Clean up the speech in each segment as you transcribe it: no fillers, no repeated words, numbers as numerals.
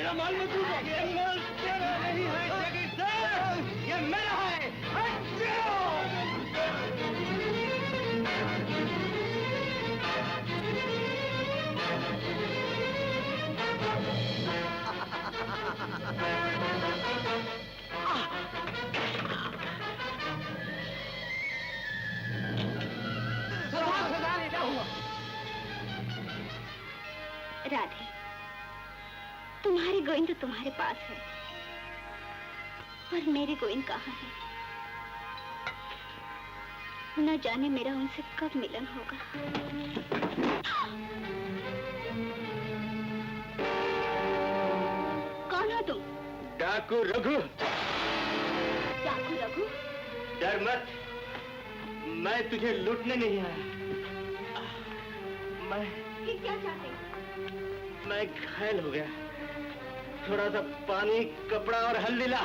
मेरा माल मत लूटो। ये माल तेरा नहीं है जगीरदार, ये मेरा है। राधे, तुम्हारी गोविंद तो तुम्हारे पास है, पर मेरे गोविंद कहाँ है? न जाने मेरा उनसे कब मिलन होगा। कौन हो तुम? डाकू रघु। डाकू रघु? डर मत, मैं तुझे लूटने नहीं आया। फिर क्या चाहते हो? मैं घायल हो गया, थोड़ा सा पानी, कपड़ा और हल्दी ला।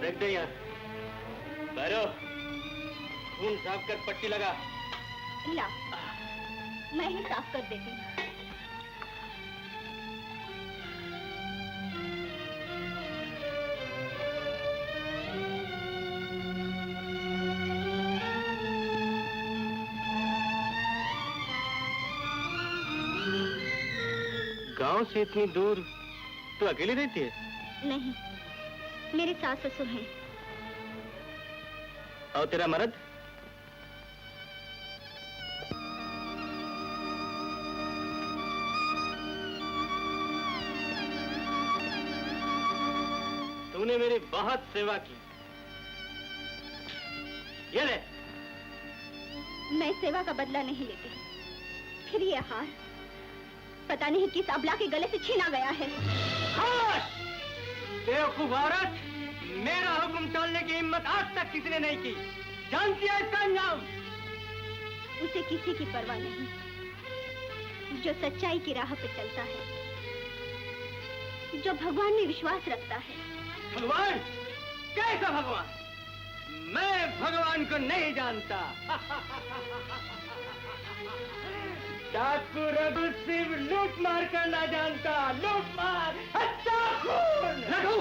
रख दे यहाँ। भैरव, खून साफ कर पट्टी लगा। ला, मैं ही साफ कर देती हूँ। गांव से इतनी दूर तू अकेली रहती है? नहीं, मेरे सास ससुर हैं। और तेरा मर्द? तूने मेरी बहुत सेवा की, ये ले। मैं सेवा का बदला नहीं लेती, फिर ये हार पता नहीं किस अबला के गले से छीना गया है। बेवकूफ औरत, मेरा हुक्म टालने की हिम्मत आज तक किसी ने नहीं की। जानती है इसका अंजाम? उसे किसी की परवाह नहीं, जो सच्चाई की राह पे चलता है, जो भगवान में विश्वास रखता है। भगवान? कैसा भगवान? मैं भगवान को नहीं जानता। डाकू रघु सिर्फ लूट मार करना जानता, लूट मार, हत्या, खून। रघु,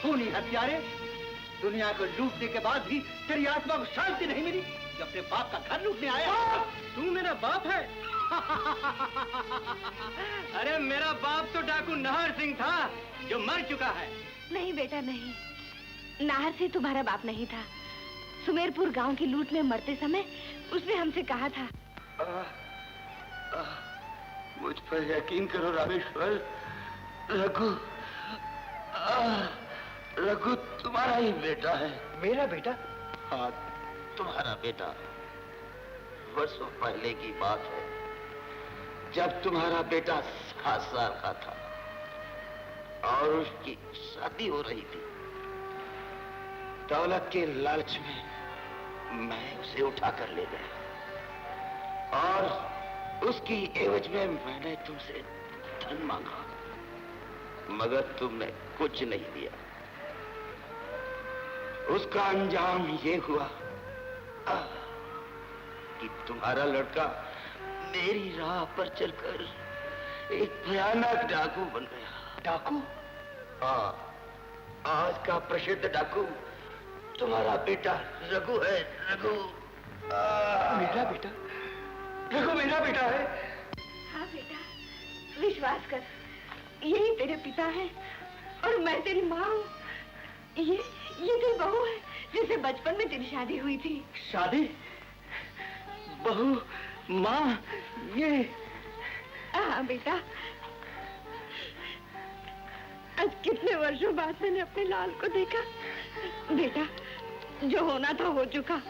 खूनी हत्यारे, दुनिया को लूटने के बाद भी तेरी आत्मा को शांति नहीं मिली। जब अपने बाप का घर लूटने आया। तू मेरा बाप है? अरे मेरा बाप तो डाकू नाहर सिंह था, जो मर चुका है। नहीं बेटा नहीं, नाहर सिंह तुम्हारा बाप नहीं था। सुमेरपुर गांव की लूट में मरते समय उसने हमसे कहा था। मुझ पर यकीन करो रामेश्वर, रघु रघु तुम्हारा ही बेटा है। मेरा बेटा? हाँ, तुम्हारा बेटा। वर्षों पहले की बात है, जब तुम्हारा बेटा 7 साल का था और उसकी शादी हो रही थी। दौलत के लालच में मैं उसे उठा कर ले गया और उसकी एवज में मैंने तुमसे धन मांगा, मगर तुमने कुछ नहीं दिया। उसका अंजाम ये हुआ कि तुम्हारा लड़का मेरी राह पर चलकर एक भयानक डाकू बन गया। डाकू? हाँ, आज का प्रसिद्ध डाकू तुम्हारा बेटा रघु है। रघु। मेरा बेटा? रघु मेरा बेटा है? हाँ बेटा, विश्वास कर, यही तेरे पिता है और मैं तेरी माँ हूँ। ये तेरी बहू है जिसे बचपन में तेरी शादी हुई थी। शादी? बहू, माँ, ये? हाँ बेटा, आज कितने वर्षों बाद मैंने अपने लाल को देखा। बेटा, जो होना था हो चुका,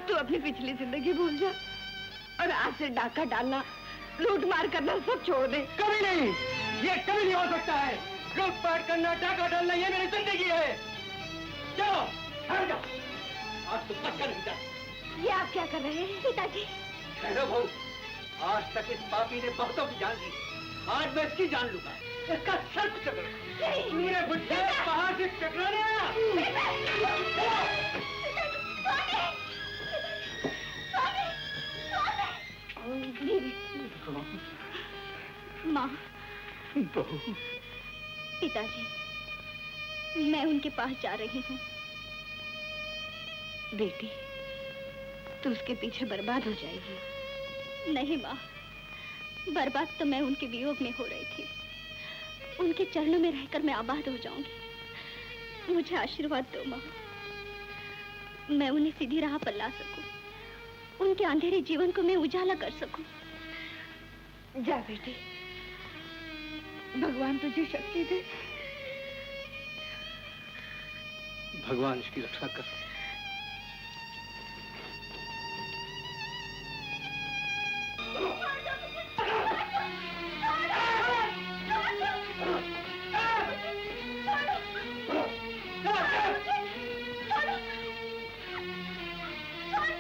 तू अपनी पिछली जिंदगी भूल जा और आज से डाका डालना, लूट मार करना सब छोड़ दे। कभी नहीं, ये कभी नहीं हो सकता है। लूट पाट करना, डाका डालना, ये मेरी जिंदगी है। चलो, हट जाओ। आज तो पक्का नहीं जा। ये आप क्या कर रहे हैं पिताजी? हेलो बहू, आज तक इस पापी ने बहुतों की जान ली, आज मैं इसकी जान लूंगा। इसका सर चल रहा है। मेरे बुढ़े बाहर से माँ, पिताजी, मैं उनके पास जा रही हूँ। बेटी, तू उसके पीछे बर्बाद हो जाएगी। नहीं माँ, बर्बाद तो मैं उनके वियोग में हो रही थी। उनके चरणों में रहकर मैं आबाद हो जाऊंगी। मुझे आशीर्वाद दो माँ, मैं उन्हें सीधी राह पर ला सकूं, उनके अंधेरे जीवन को मैं उजाला कर सकूं। जा बेटी, भगवान तुझे शक्ति दे। भगवान इसकी रक्षा कर।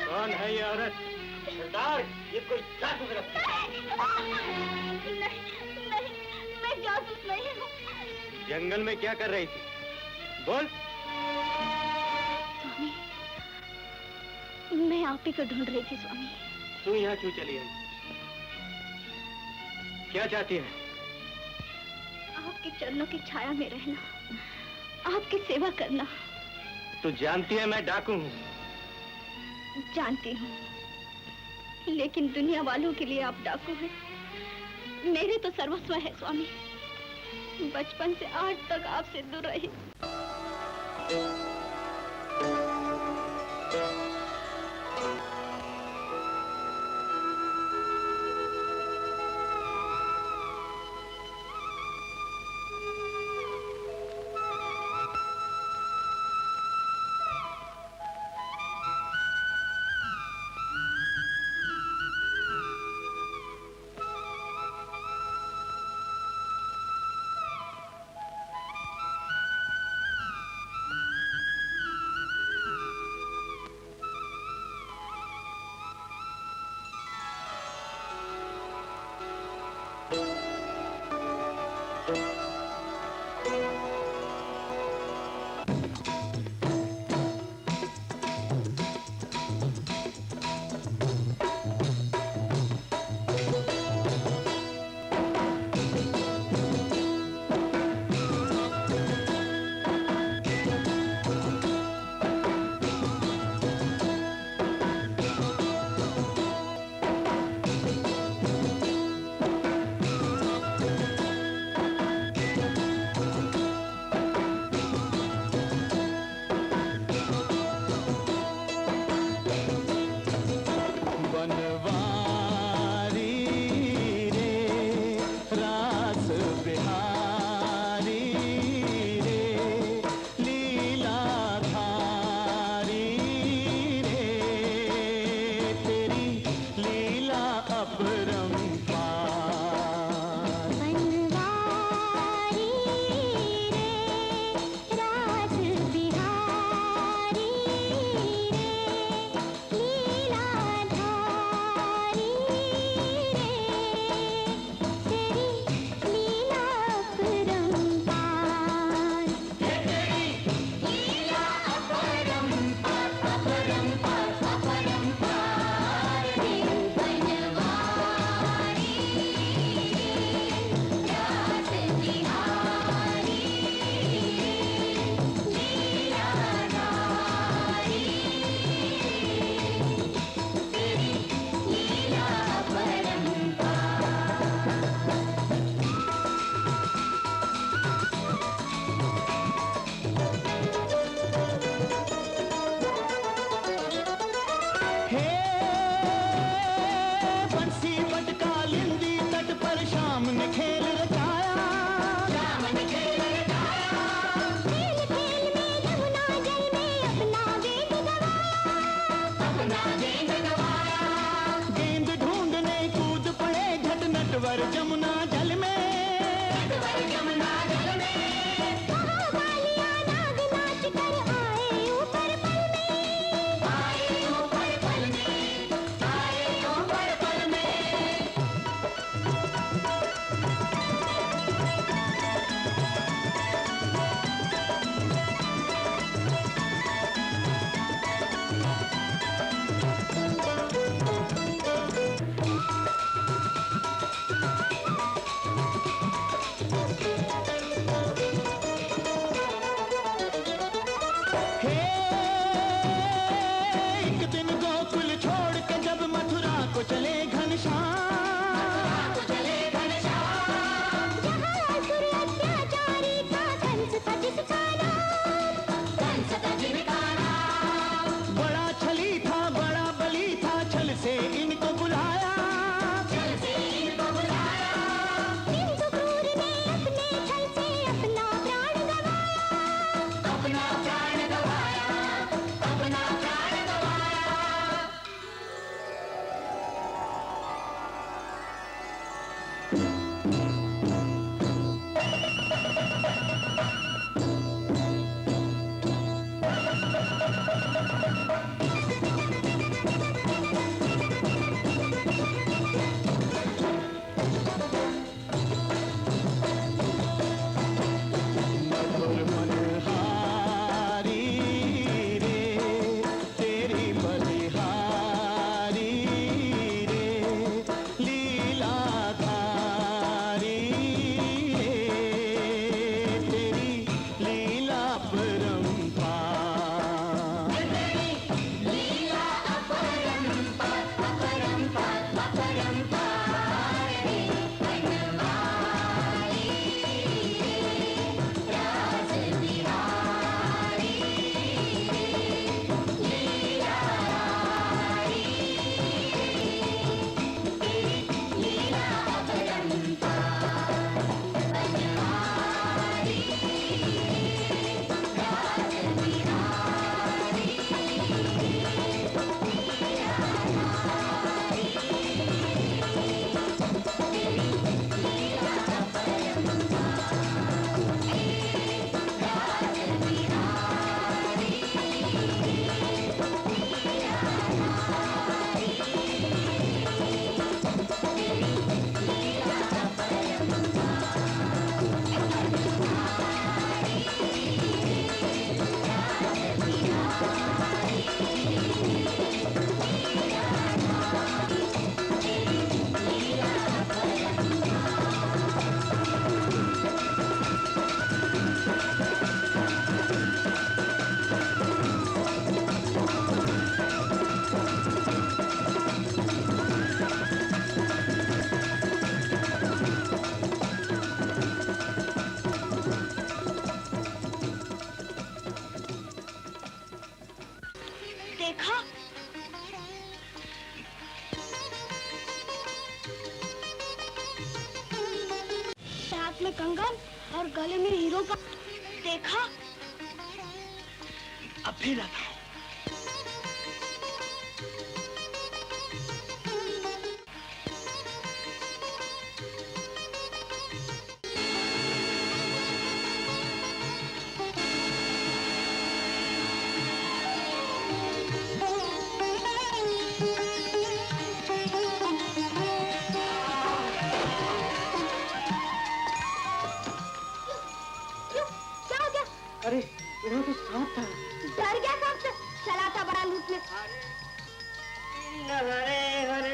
कौन है ये औरत? सरदार, ये कोई जासूस लगती है। नहीं, नहीं, मैं जासूस नहीं हूँ। जंगल में क्या कर रही थी? बोल। स्वामी, मैं आप ही को ढूंढ रही थी स्वामी। तू यहाँ क्यों चली आई? क्या चाहती है? आपके चरणों की छाया में रहना, आपकी सेवा करना। तू जानती है मैं डाकू हूँ। जानती हूँ, लेकिन दुनिया वालों के लिए आप डाकू हैं। मेरे तो सर्वस्व है स्वामी। बचपन से आज तक आपसे दूर रही। देखा? हाथ में कंगन और गले में हीरो का। देखा? अब फिर आता हूँ। अरे यहाँ तो सांप था। डर गया सांप से? चला था बड़ा लूटने। हरे हरे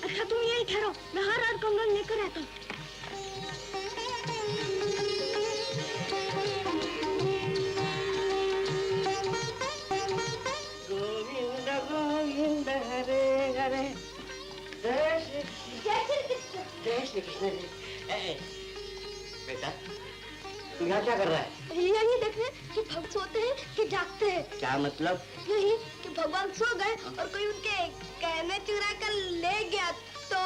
अच्छा तुम यही ठहरो, मैं हर रात कंगन लेकर आता हूँ। गोविंद गोविंद हरे हरे जय श्री कृष्ण। जय श्री कृष्ण जी। बेटा तू यहाँ क्या कर रहा है? यही देखने कि भगवान सोते हैं कि जागते हैं। क्या मतलब? यही कि भगवान सो गए और कोई उनके गहने चुरा कर ले गया तो।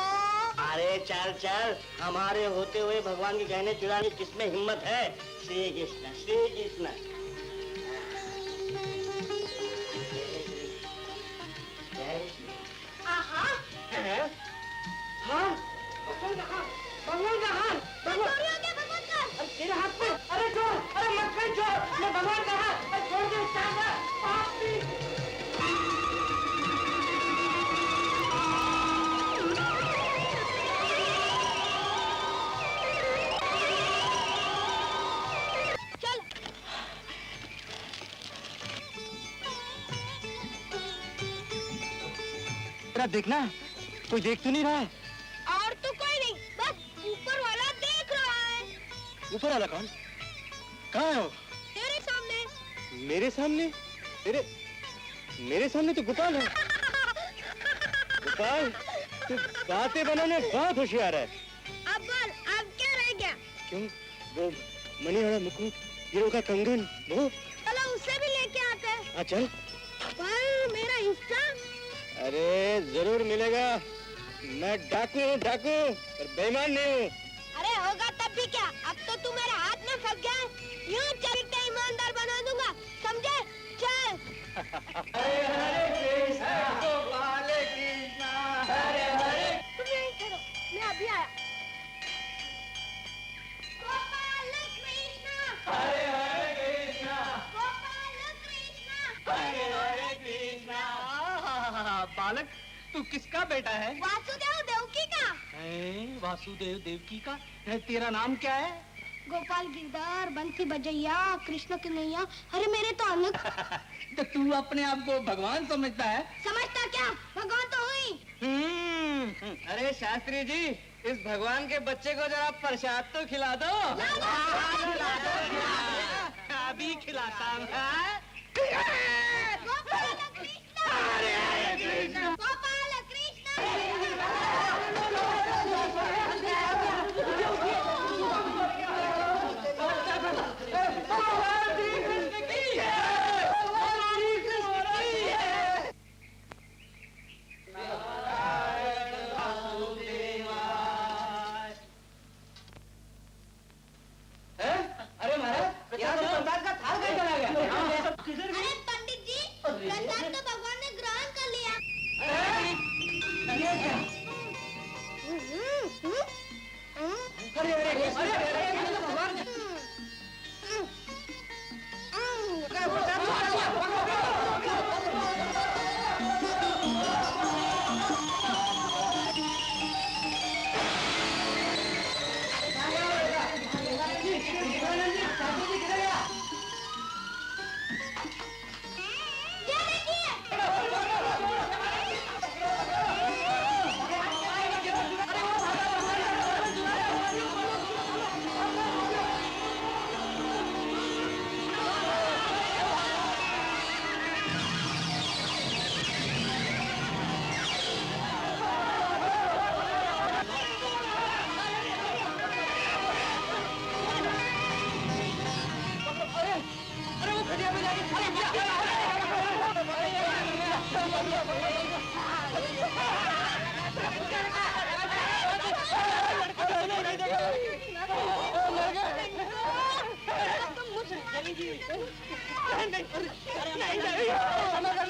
अरे चल चल, हमारे होते हुए भगवान के गहने चुराने की किसमें हिम्मत है? श्री कृष्ण श्री कृष्ण। आहा, हाँ भगवान का हार, भगवान का हार, भगवान चोरी हो गया भगवान का। तेरे हाथ में। अरे चोर, अरे मत कर चोर, मैं भगवान का हार, अरे छोड़ दे इसका हाथ, पापी। चल। तेरा देखना, कोई देख तो नहीं रहा है? और तो कोई नहीं, बस ऊपर वाला देख रहा है। ऊपर वाला कौन? कहाँ है वो? तेरे सामने। मेरे सामने? मेरे सामने तो गोपाल है। गोपाल, तू बातें बनाने बहुत होशियार है। अब बोल, अब क्या रह गया? क्यों? वो मणिहारा मुकुट, हीरो का कंगन, वो? चलो उससे भी लेके आते हैं। हाँ चल। पर मेरा हिस्सा? अरे जरूर मिलेगा। मैं डाकू हूँ, डाकू, पर बेईमान नहीं हूँ। अरे होगा तब भी क्या, अब तो तू मेरे हाथ में फंस गया है। यूं चलते ईमानदार बना दूंगा, समझे? चल। हरे हरे कृष्णा गोपाल कृष्णा हरे हरे। तुम यहीं ठहरो, मैं अभी आया। गोपाल कृष्णा। हरे हरे कृष्णा गोपाल कृष्णा। हरे हरे कृष्णा। बालक, तू किसका बेटा है? वासुदेव देवकी का। वासुदेव देवकी का? तेरा नाम क्या है? गोपाल गिरधर, बंसी बजैया, कृष्ण कन्हैया, अरे मेरे तो अलग। तो तू अपने आप को भगवान समझता है? समझता क्या, भगवान तो हुई। अरे शास्त्री जी, इस भगवान के बच्चे को जरा प्रसाद तो खिला दो। अभी खिलाता हूँ। गोपाल कृष्ण। गोपाल अरे महाराज, यहाँ से प्रसाद का थाल कहीं चला गया?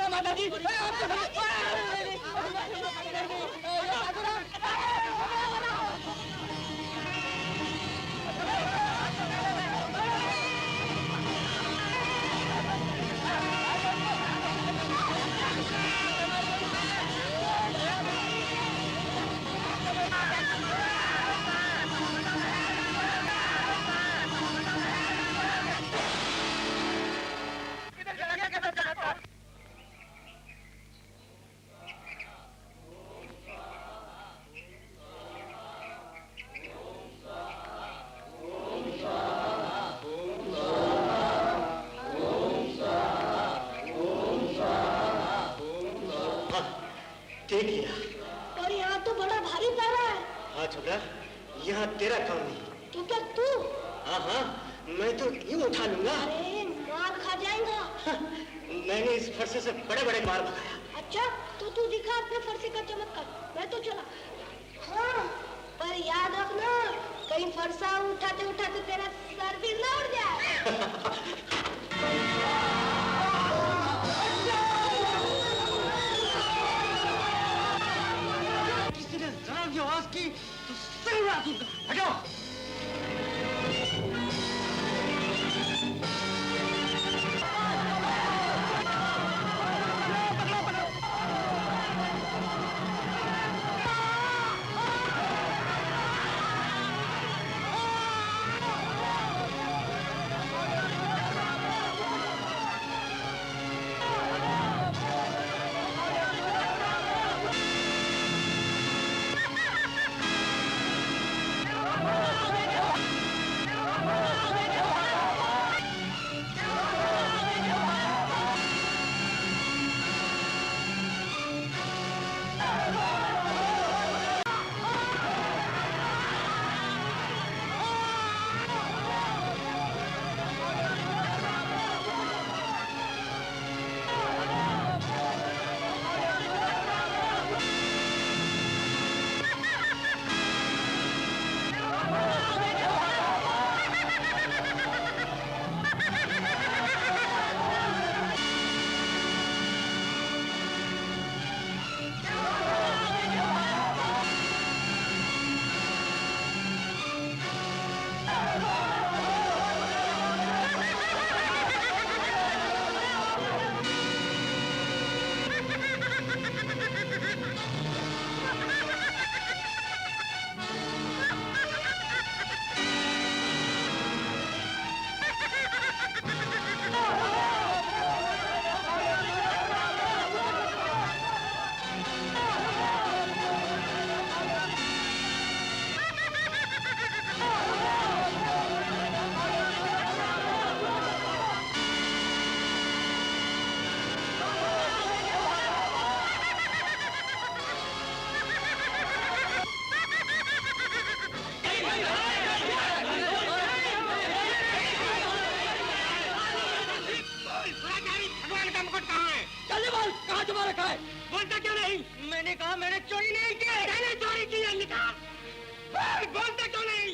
माता जी ठीक किया। और यहाँ तो बड़ा भारी तारा है। हाँ छोकरा, यहाँ तेरा काम नहीं। तो क्या तू? हाँ हाँ, मैं तो यूं उठा लूंगा। अरे मार खा जाएगा। मैंने इस फरसे से बड़े बड़े मार भगाया। अच्छा तो तू दिखा अपने फरसे का चमत्कार, मैं तो चला। हाँ पर याद रखना कहीं फरसा उठाते उठाते तेरा सर भी न उड़ जाए। किसी ने जरा भी आवाज की तो सिर उड़ा दूंगा। हटो। बोलता क्यों नहीं? मैंने कहा मैंने चोरी नहीं की। मैंने चोरी की है, निकाल। बोलता क्यों नहीं?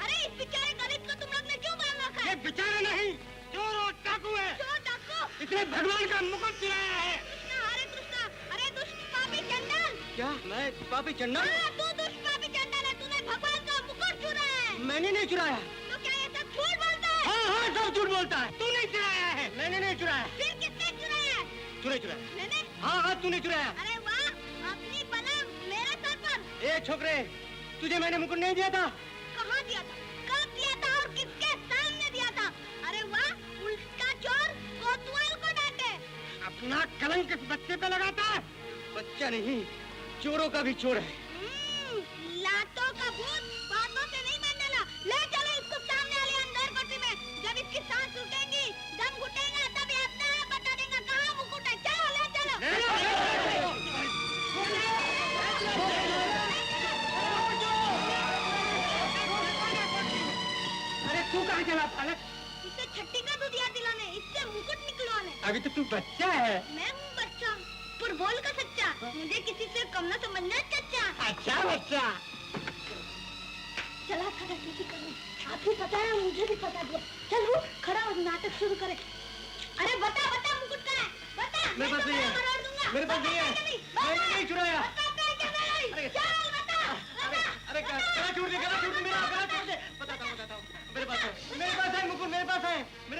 अरे इस बेचारे गरीब को तुम लोग ने क्यों बांध रखा है? ये बेचारा नहीं, चोर और डाकू है। चोर डाकू? इसने भगवान का मुकुट चुराया है। कृष्णा, हरे कृष्णा, अरे दुष्ट पापी चंडल। क्या? मैं पापी चंडल? हाँ, तू दुष्ट पापी चंडल है, तूने भगवान का मुकुट चुराया है। मैंने नहीं चुराया। तो क्या ये सब झूठ बोलता है? हाँ हाँ, सब झूठ बोलता है। तूने चुराया है। मैंने नहीं चुराया। फिर किसने चुराया है? तूने चुराया। मैंने? हाँ हाँ, तूने चुराया। अरे वाह, अपनी बला मेरे सर पर। ए छोकरे, तुझे मैंने मुकुट नहीं दिया था। कहाँ दिया था? कब दिया था और किसके सामने दिया था? अरे वाह, उल्टा चोर कोतवाल को डांटे। अपना कलंक इस बच्चे पे लगाता है। बच्चा नहीं, चोरों का भी चोर है। लातों का भूत बातों से नहीं मानने ला। ले चलो इसको सामने वाली अंदर कोठी में। जब इसकी सांस छूटेगी, दम घुटेगा, तब ये अपने आप बता देगा कहाँ मुकुट है। चलो ले चलो। अरे तू कहाँ चला पालक? इसे छट्टी का दूध याद दिलाने, इससे मुकुट निकलवाने। अभी तो तू बच्चा है। मैं हूँ बच्चा, पर बोल का सच्चा। मुझे किसी से कम न समझना चच्चा। अच्छा बच्चा। चला था बताया, मुझे भी पता दिया। चल वो खड़ा हो, नाटक शुरू करे। अरे बता बता मुकुट कहाँ है? बता। मेरे पास नहीं है, मेरे पास नहीं है, मैंने नहीं चुराया। अरे गला छूट दे, गला छूट दे मेरा, गला छूट दे। बताता हूँ मेरे पास है मुकुट, मेरे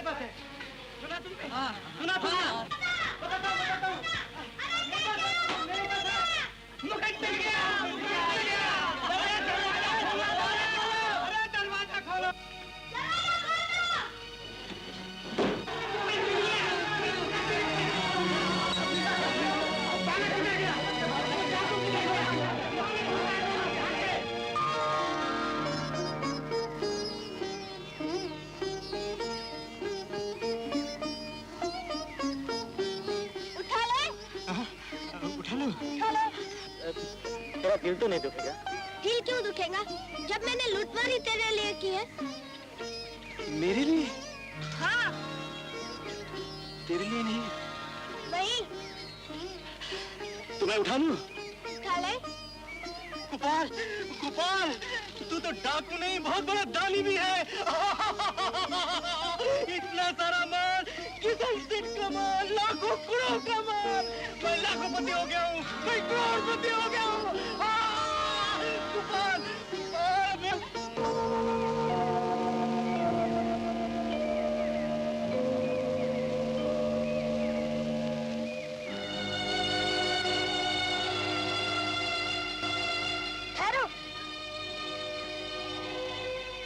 पास है। सुना तुमने? हाँ सुना तुमने? बताता हूँ मेरे पास है। मुकुट मिल गया। अरे दरवाजा खोलो। तेरा दिल तो नहीं दुखेगा? दिल क्यों दुखेगा जब मैंने लूटमारी तेरे लिए की है? मेरे लिए? हाँ। तेरे लिए नहीं? नहीं। तो मैं उठा लूं? उठा ले। गोपाल, गोपाल, तू तो डाकू नहीं, बहुत बड़ा दानी भी है। इतना सारा माल, किधर से कमाल, लाखों करोड़ का माल। मैं लाखोंपति हो गया हूँ, मैं करोड़पति हो गया हूँ। गोपाल,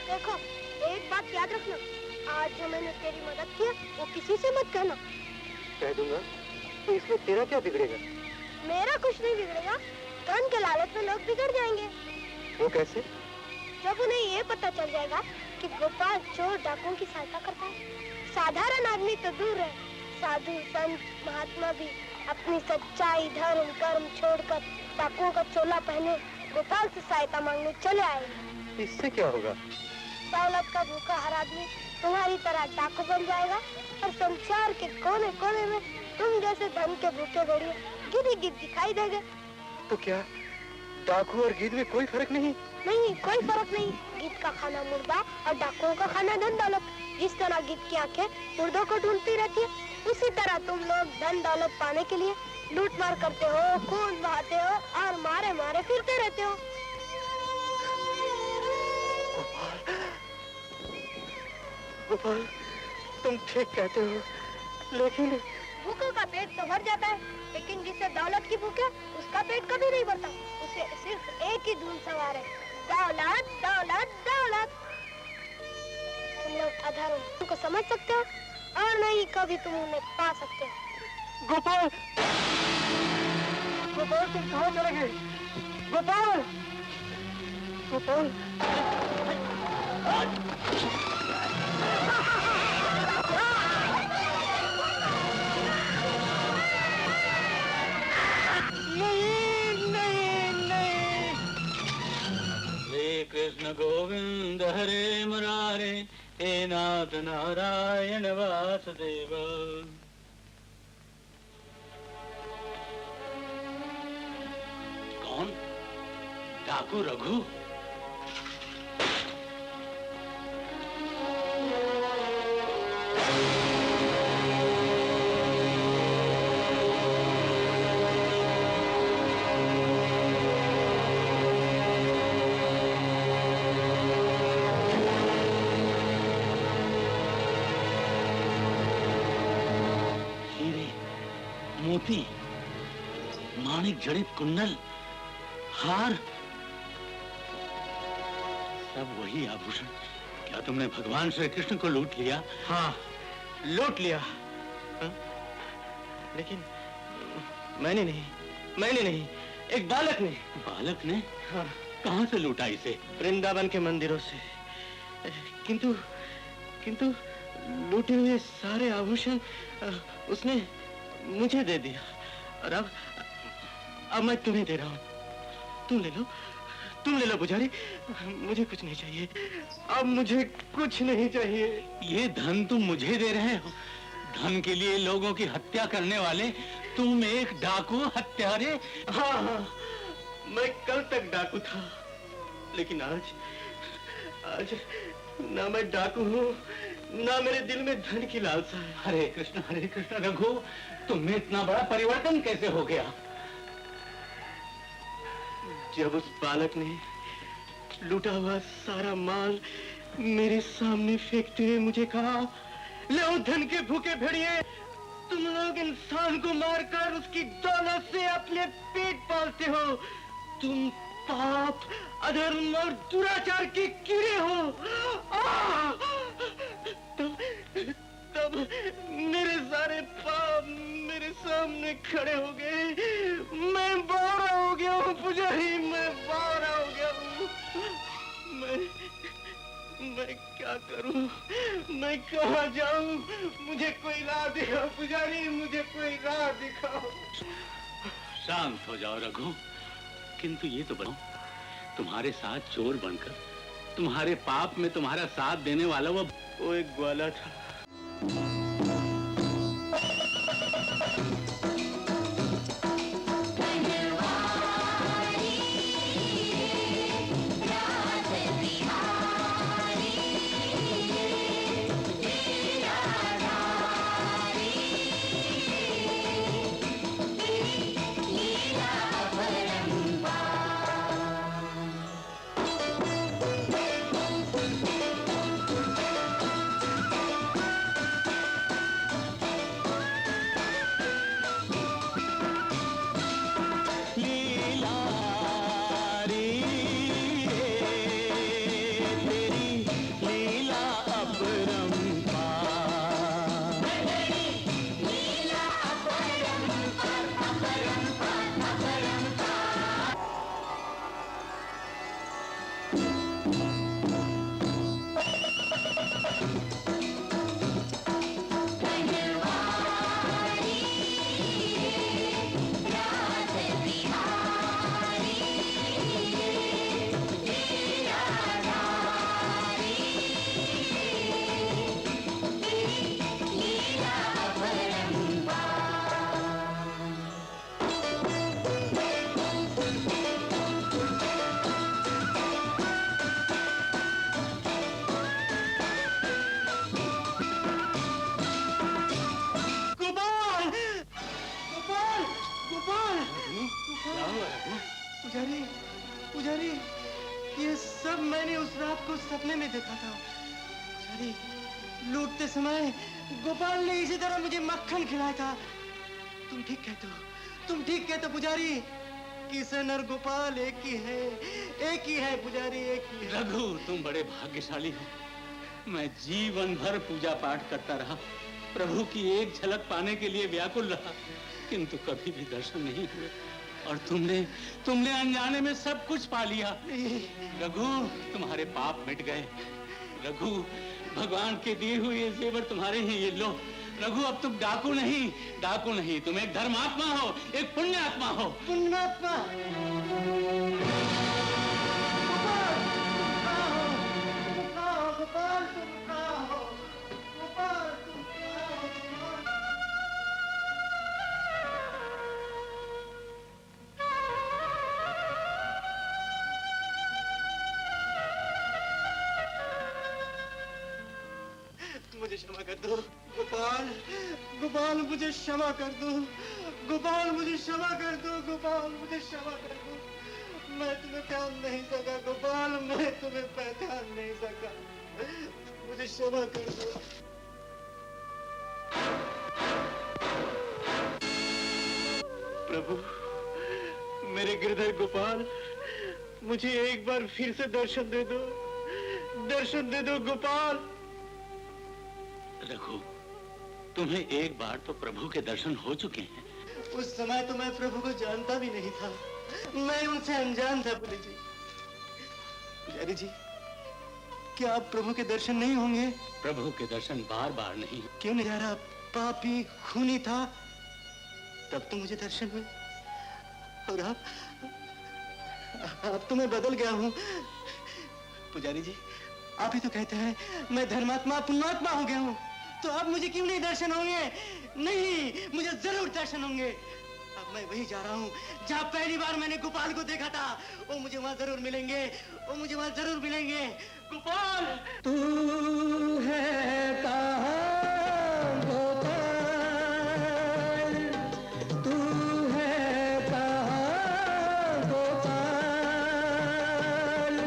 देखो, एक बात याद रखना, आज जो मैंने तेरी मदद की वो किसी से मत कहना। कह दूंगा, तो इसमें तेरा क्या बिगड़ेगा? मेरा कुछ नहीं बिगड़ेगा, धन के लालच में लोग बिगड़ जाएंगे। वो कैसे? जब उन्हें ये पता चल जाएगा कि गोपाल चोर डाकुओं की सहायता करता है। साधारण आदमी तो दूर है, साधु संत महात्मा भी अपनी सच्चाई धर्म कर्म छोड़कर डाकुओं का चोला पहने गोपाल से सहायता मांगने चले आएंगे। इससे क्या होगा? दौलत का भूखा हर आदमी तुम्हारी तरह डाकू बन जाएगा और संसार के कोने कोने में तुम जैसे धन के भूखे भेड़िए गिद्ध दिखाई देंगे। तो क्या डाकू और गिद्ध में कोई फर्क नहीं? नहीं, कोई फर्क नहीं। गिद्ध का खाना मुर्दा और डाकुओं का खाना धन दौलत। जिस तरह गिद्ध की आंखें मुर्दों को ढूंढती रहती है, उसी तरह तुम लोग धन दौलत पाने के लिए लूट मार करते हो, खून बहाते हो और मारे मारे फिरते रहते हो। गोपाल, तुम ठीक कहते हो, लेकिन भूखों का पेट तो भर जाता है, लेकिन जिसे दौलत की भूख है उसका पेट कभी नहीं भरता। उसे सिर्फ एक ही धुन सवार है, दौलत दौलत दौलत। तुम लोग अधर्म को समझ सकते हो और नहीं कभी तुम उन्हें पा सकते हो। गोपाल, गोपाल तुम कहाँ चले गए? गोपाल, गोपाल, कृष्ण गोविंद हरे मुरारे, हे नाथ नारायण वासुदेव। कौन? डाकू रघु? मोती, माणिक जड़ित कुंडल, हार, सब वही आभूषण। क्या तुमने भगवान श्री कृष्ण को लूट लिया? हाँ, लूट लिया। हाँ? लेकिन मैंने नहीं, एक बालक ने। बालक ने? हाँ। कहाँ से लूटा इसे? वृंदावन के मंदिरों से। किंतु लूटे हुए सारे आभूषण उसने मुझे दे दिया और अब मैं तुम्हें दे रहा हूँ। तुम ले लो पुजारी, मुझे कुछ नहीं चाहिए, अब मुझे कुछ नहीं चाहिए। ये धन तुम मुझे दे रहे हो? धन के लिए लोगों की हत्या करने वाले तुम एक डाकू हत्यारे? हाँ, मैं कल तक डाकू था, लेकिन आज ना मैं डाकू हूँ, ना मेरे दिल में धन की लालसा है। हरे कृष्ण रघु, तुम में इतना बड़ा परिवर्तन कैसे हो गया? जब उस बालक ने लूटा हुआ सारा माल मेरे सामने फेंकते हुए मुझे कहा, लो धन के भूखे भेड़िए, तुम लोग इंसान को मारकर उसकी दौलत से अपने पेट पालते हो। तुम पाप, अधर्म और दुराचार के कीड़े हो। तब मेरे सारे पाप मेरे सामने खड़े हो गए। मैं बावरा हो गया हूँ पुजारी, मैं बावरा हो गया हूँ। मैं क्या करूं? मैं कहाँ जाऊं? मुझे कोई राह दिखाओ पुजारी, मुझे कोई राह दिखाओ। शांत हो जाओ रघु, किंतु ये तो बताओ, तुम्हारे साथ चोर बनकर तुम्हारे पाप में तुम्हारा साथ देने वाला वो एक ग्वाला था। पुजारी, पुजारी, ये सब मैंने उस रात को सपने में देखा था। पुजारी, लूटते समय गोपाल ने इसी तरह मुझे मक्खन खिलाया था। तुम ठीक कहते हो, तुम ठीक कहते हो पुजारी। किशन और गोपाल एक ही है पुजारी, एक ही है। रघु, तुम बड़े भाग्यशाली हो। मैं जीवन भर पूजा पाठ करता रहा, प्रभु की एक झलक पाने के लिए व्याकुल रहा, किंतु कभी भी दर्शन नहीं हुए। और तुमने अनजाने में सब कुछ पा लिया। रघु, तुम्हारे पाप मिट गए। रघु, भगवान के दिए हुए ये जेवर तुम्हारे हैं, ये लो। रघु, अब तुम डाकू नहीं, तुम एक धर्मात्मा हो, एक पुण्यात्मा हो। पुण्यात्मा? गोपाल, तुम कहाँ हो? गोपाल, तुम कहाँ हो? मुझे क्षमा कर दो गोपाल, गोपाल मुझे क्षमा कर दो, गोपाल मुझे क्षमा कर दो, गोपाल मुझे क्षमा कर दो। मैं तुम्हें पहचान नहीं सका गोपाल, मैं तुम्हें पहचान नहीं सका, मुझे क्षमा कर दो। प्रभु, मेरे गिरधर गोपाल, मुझे एक बार फिर से दर्शन दे दो गोपाल। रघु, तुम्हें एक बार तो प्रभु के दर्शन हो चुके हैं। उस समय तो मैं प्रभु को जानता भी नहीं था, मैं उनसे अनजान था। पुजारी जी, क्या आप प्रभु के दर्शन नहीं होंगे? प्रभु के दर्शन बार बार नहीं। क्यों नहीं? यार, पापी खूनी था, तब तो मुझे दर्शन हुए, और अब तो मैं बदल गया हूँ। पुजारी जी, आप ही तो कहते हैं मैं धर्मात्मा पुण्यात्मा हो गया हूँ, तो अब मुझे क्यों नहीं दर्शन होंगे? नहीं, मुझे जरूर दर्शन होंगे। अब मैं वही जा रहा हूँ जहाँ पहली बार मैंने गोपाल को देखा था। वो मुझे वहाँ जरूर मिलेंगे, वो मुझे वहाँ जरूर मिलेंगे। गोपाल, तू है कहाँ गोपाल, तू है कहाँ गोपाल,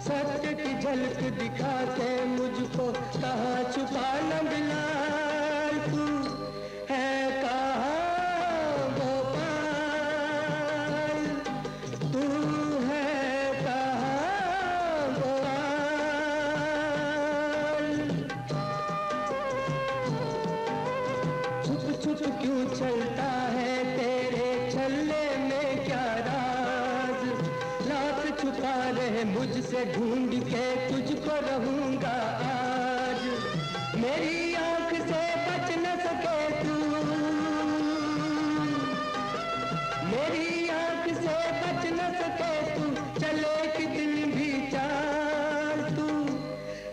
सत्य की झलक दिखा के मुझको कहाँ छुपा नंदलाल, तू है कहाँ गोपाल, तू है कहाँ गोपाल। छुप छुप क्यों चलता है तेरे छल्ले में क्या राज, लाख छुपा रहे मुझसे ढूंढ के तुझको रहूंगा आज। मेरी आंख से बच न सके तू, मेरी आंख से बच न सके तू, चले कि दिन भी चाल, तू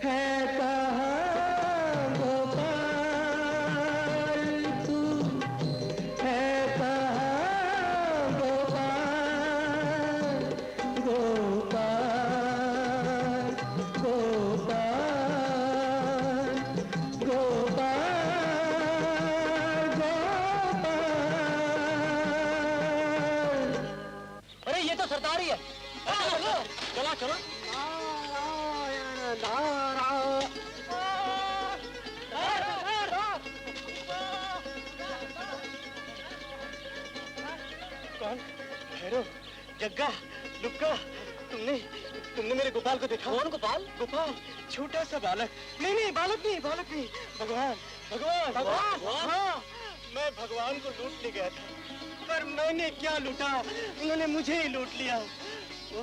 है कहाँ गोपाल, तू है कहाँ गोपाल, गोपाल, गोपाल, गोपाल, गोपाल। अरे ये तो सरदार ही है। चला चलो। कौन? भैरव, जग्गा, लुक्का, तुमने तुमने मेरे गोपाल को देखा? कौन गोपाल? गोपाल, छोटा सा बालक। नहीं नहीं, बालक नहीं, बालक नहीं, भगवान, भगवान, भगवान? हाँ, मैं भगवान को लूटने गया था, पर मैंने क्या लूटा, उन्होंने मुझे ही लूट लिया। वो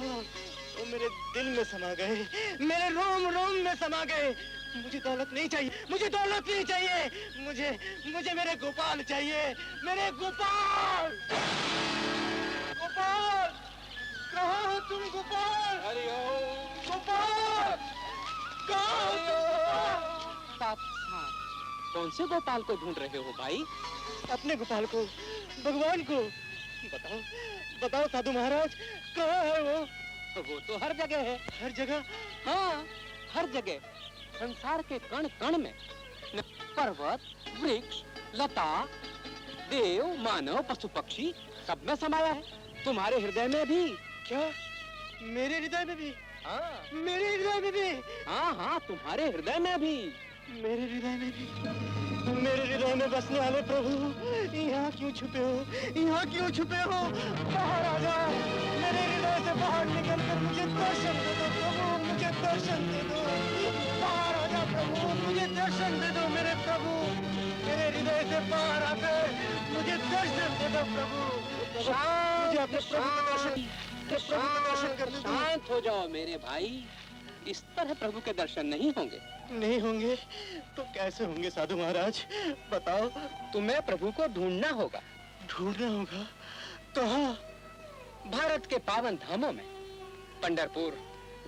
मेरे दिल में समा गए, मेरे रोम रोम में समा गए। मुझे दौलत नहीं चाहिए, मुझे दौलत नहीं चाहिए, मुझे मुझे मेरे गोपाल चाहिए, मेरे गोपाल। गोपाल, कहाँ हो तुम गोपाल? गोपाल, कहाँ हो तुम गोपाल? कौन से गोपाल को ढूंढ रहे हो भाई? अपने गोपाल को, भगवान को। बताओ बताओ साधु महाराज, कहाँ है वो? वो तो हर जगह है। हर जगह? हाँ, हर जगह, संसार के कण कण में, पर्वत, वृक्ष, लता, देव, मानव, पशु पक्षी सब में समाया है। तुम्हारे हृदय में भी। क्या? मेरे हृदय में भी? हाँ मेरे हृदय में भी? हाँ हाँ, तुम्हारे हृदय में भी। मेरे हृदय में भी? मेरे हृदय में बसने वाले प्रभु, यहाँ क्यों छुपे हो? यहाँ क्यों छुपे हो? बाहर आ जाओ, मेरे हृदय से बाहर निकल कर मुझे दर्शन दे दो प्रभु, मुझे दर्शन दे दो। बाहर आ जाओ प्रभु, मुझे दर्शन दे दो मेरे प्रभु, मेरे हृदय से बाहर आकर मुझे दर्शन दे दो प्रभु। मुझे अपने प्रभु का दर्शन करने दो। शांत हो जाओ मेरे भाई, इस तरह प्रभु के दर्शन नहीं होंगे। नहीं होंगे तो कैसे होंगे साधु महाराज, बताओ। तुम्हें प्रभु को ढूंढना होगा। ढूंढना होगा? कहाँ? भारत के पावन धामों में, पंढरपुर,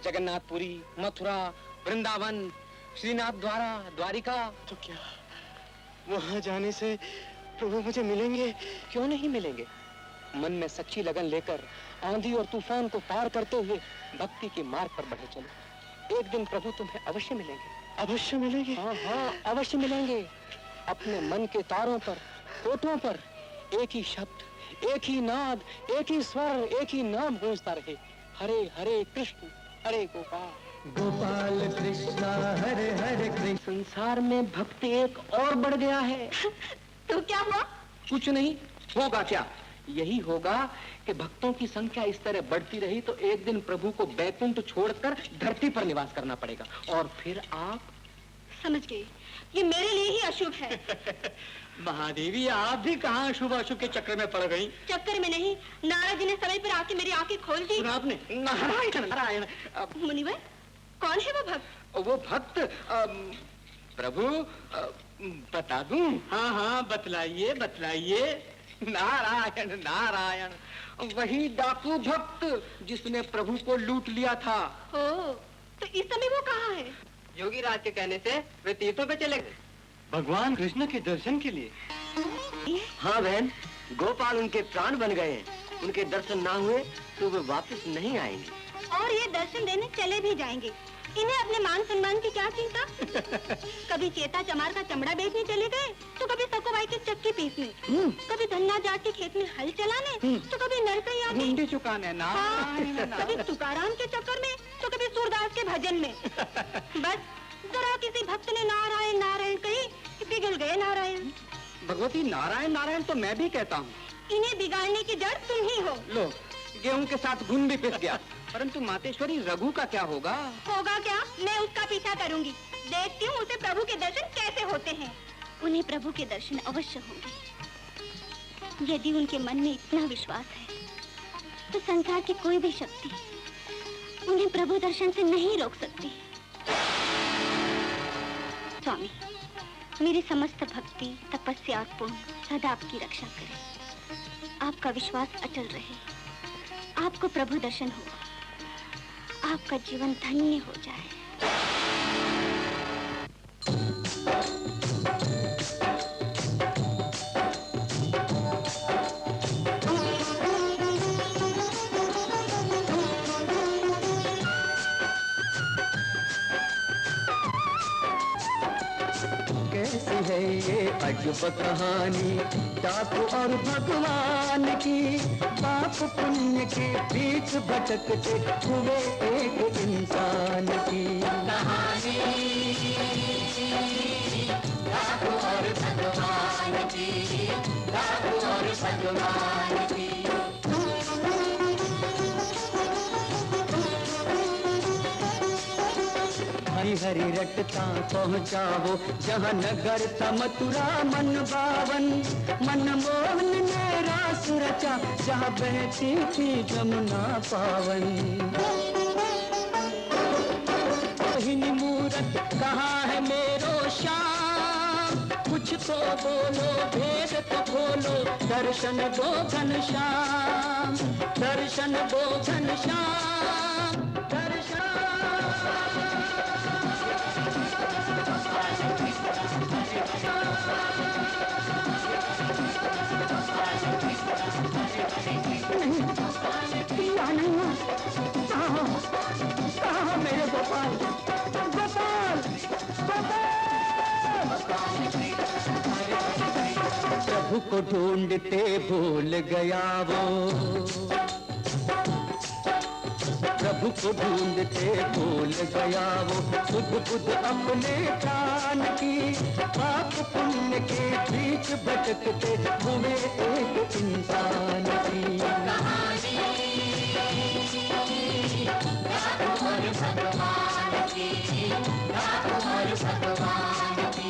जगन्नाथपुरी, मथुरा, वृंदावन, श्रीनाथ द्वारा, द्वारिका। तो क्या वहाँ जाने से प्रभु मुझे मिलेंगे? क्यों नहीं मिलेंगे? मन में सच्ची लगन लेकर आंधी और तूफान को पार करते हुए भक्ति के मार्ग पर बढ़े चलो। एक दिन प्रभु तुम्हें अवश्य मिलेंगे। अवश्य मिलेंगे? हाँ हाँ, अवश्य मिलेंगे। अपने मन के तारों पर, होठों पर एक ही शब्द, एक ही नाद, एक ही स्वर, एक ही नाम गूंजता रहे, हरे हरे कृष्ण हरे गोपाल। गोपाल कृष्ण हरे हरे कृष्ण। संसार में भक्त एक और बढ़ गया है। तो क्या हुआ? कुछ नहीं होगा। क्या? यही होगा कि भक्तों की संख्या इस तरह बढ़ती रही तो एक दिन प्रभु को बैकुंठ छोड़कर धरती पर निवास करना पड़ेगा, और फिर आप। समझ गई, ये मेरे लिए ही अशुभ है। महादेवी, आप भी कहाँ अशुभ अशुभ के चक्कर में पड़ गई? चक्कर में नहीं, नारद जी ने समय पर आके मेरी आंखें खोल दी। आपने? नारायण नारायण। मुनिवर, कौन है वो भक्त? वो भक्त प्रभु बता दूं? हाँ हाँ, बतलाइए बतलाइए। नारायण नारायण, वही डाकू भक्त जिसने प्रभु को लूट लिया था। ओ, तो इस समय वो कहाँ है? योगी राज के कहने से वे तीर्थों पे चले गए। भगवान कृष्ण के दर्शन के लिए? हाँ बहन, गोपाल उनके प्राण बन गए। उनके दर्शन ना हुए तो वे वापस नहीं आएंगे। और ये दर्शन देने चले भी जाएंगे। इन्हें अपने मान सम्मान की क्या चिंता? कभी चेता चमार का चमड़ा बेचने चले गए, तो कभी सकोबाई की चक्की पीसने, कभी धन्ना जाट के खेत में हल चलाने, तो कभी नरसैया मुंडी चुकाने ना, कभी तुकाराम के चक्कर में, तो कभी सूरदास के भजन में। बस जरा किसी भक्त ने नारायण नारायण कही कि पिघल गए नारायण। भगवती नारायण नारायण तो मैं भी कहता हूँ। इन्हें बिगाड़ने की जड़ तुम ही हो। लो, गेहूं के साथ घुन भी पिस गया। परंतु मातेश्वरी, रघु का क्या होगा? होगा क्या? मैं उसका पीछा करूंगी। देखती हूँ उसे प्रभु के दर्शन कैसे होते हैं। उन्हें प्रभु के दर्शन अवश्य होंगे। यदि उनके मन में इतना विश्वास है, तो संसार की कोई भी शक्ति उन्हें प्रभु दर्शन से नहीं रोक सकती। स्वामी, मेरी समस्त भक्ति, तपस्या और पुण्य सदा आपकी रक्षा करे। आपका विश्वास अचल रहे, आपको प्रभु दर्शन हो, आपका जीवन धन्य हो जाए। कैसी है ये अजब कहानी डाकू और भगवान की। पाप पुण्य के बीच भटकते हुए एक इंसान की कहानी। डाकू और भगवान की, डाकू और भगवान की। हरि हरि रटता पहुँचावो जहाँ नगर था मथुरा मन बावन। मनमोहन ने रास रचा जहाँ बहती थी जमुना पावन। मोहिनी मूरत कहाँ है मेरो श्याम, कुछ तो बोलो भेद तो खोलो। दर्शन दो घनश्याम, दर्शन दो घनश्याम, दर्शन। मेरे गोपाल, गोपाल, गोपाल। प्रभु को ढूंढते भूल गया वो, प्रभु को ढूंढते भूल गया वो। खुद खुद अपने प्राण की, पाप पुण्य के बीच भटकते हुए एक इंसान की कहानी। डाकू और भगवान की, डाकू और भगवान की।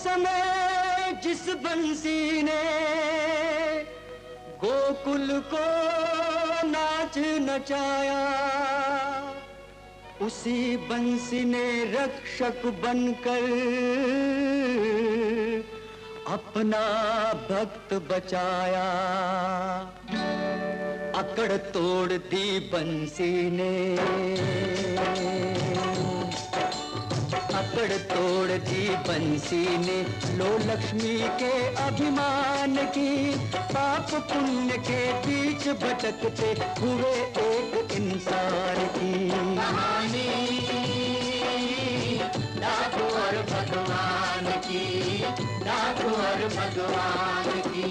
समय जिस बंसी ने गोकुल को नाच नचाया, उसी बंसी ने रक्षक बनकर अपना भक्त बचाया। अकड़ तोड़ दी बंसी ने, अकड़ तोड़ दी बंसी ने, लो लक्ष्मी के अभिमान की। पाप पुण्य के बीच भटकते हुए एक इंसान की कहानी, डाकू और भगवान की, डाकू और भगवान की।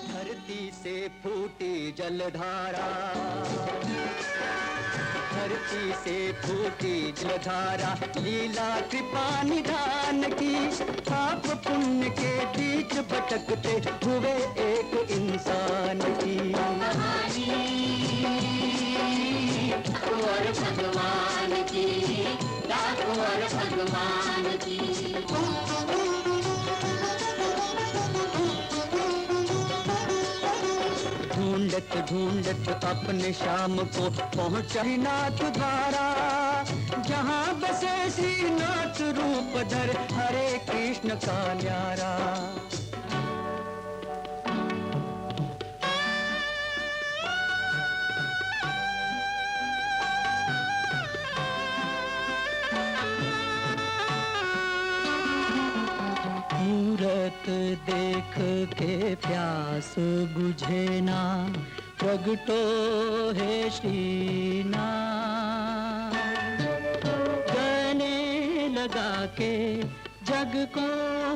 धरती से फूटी जलधारा, धरती से फूटी जलधारा, लीला कृपा निधान की। पाप पुण्य के बीच भटकते हुए एक इंसान की कहानी, डाकू और भगवान की, डाकू और भगवान की। ढूंढत ढूंढत अपने शाम को पहुंचा नाथ द्वारा, जहां बसे श्रीनाथ रूप धर हरे कृष्ण का न्यारा। मूरत देख के प्यास बुझे ना, प्रगटो है श्रीनाथ। गले लगा के जग को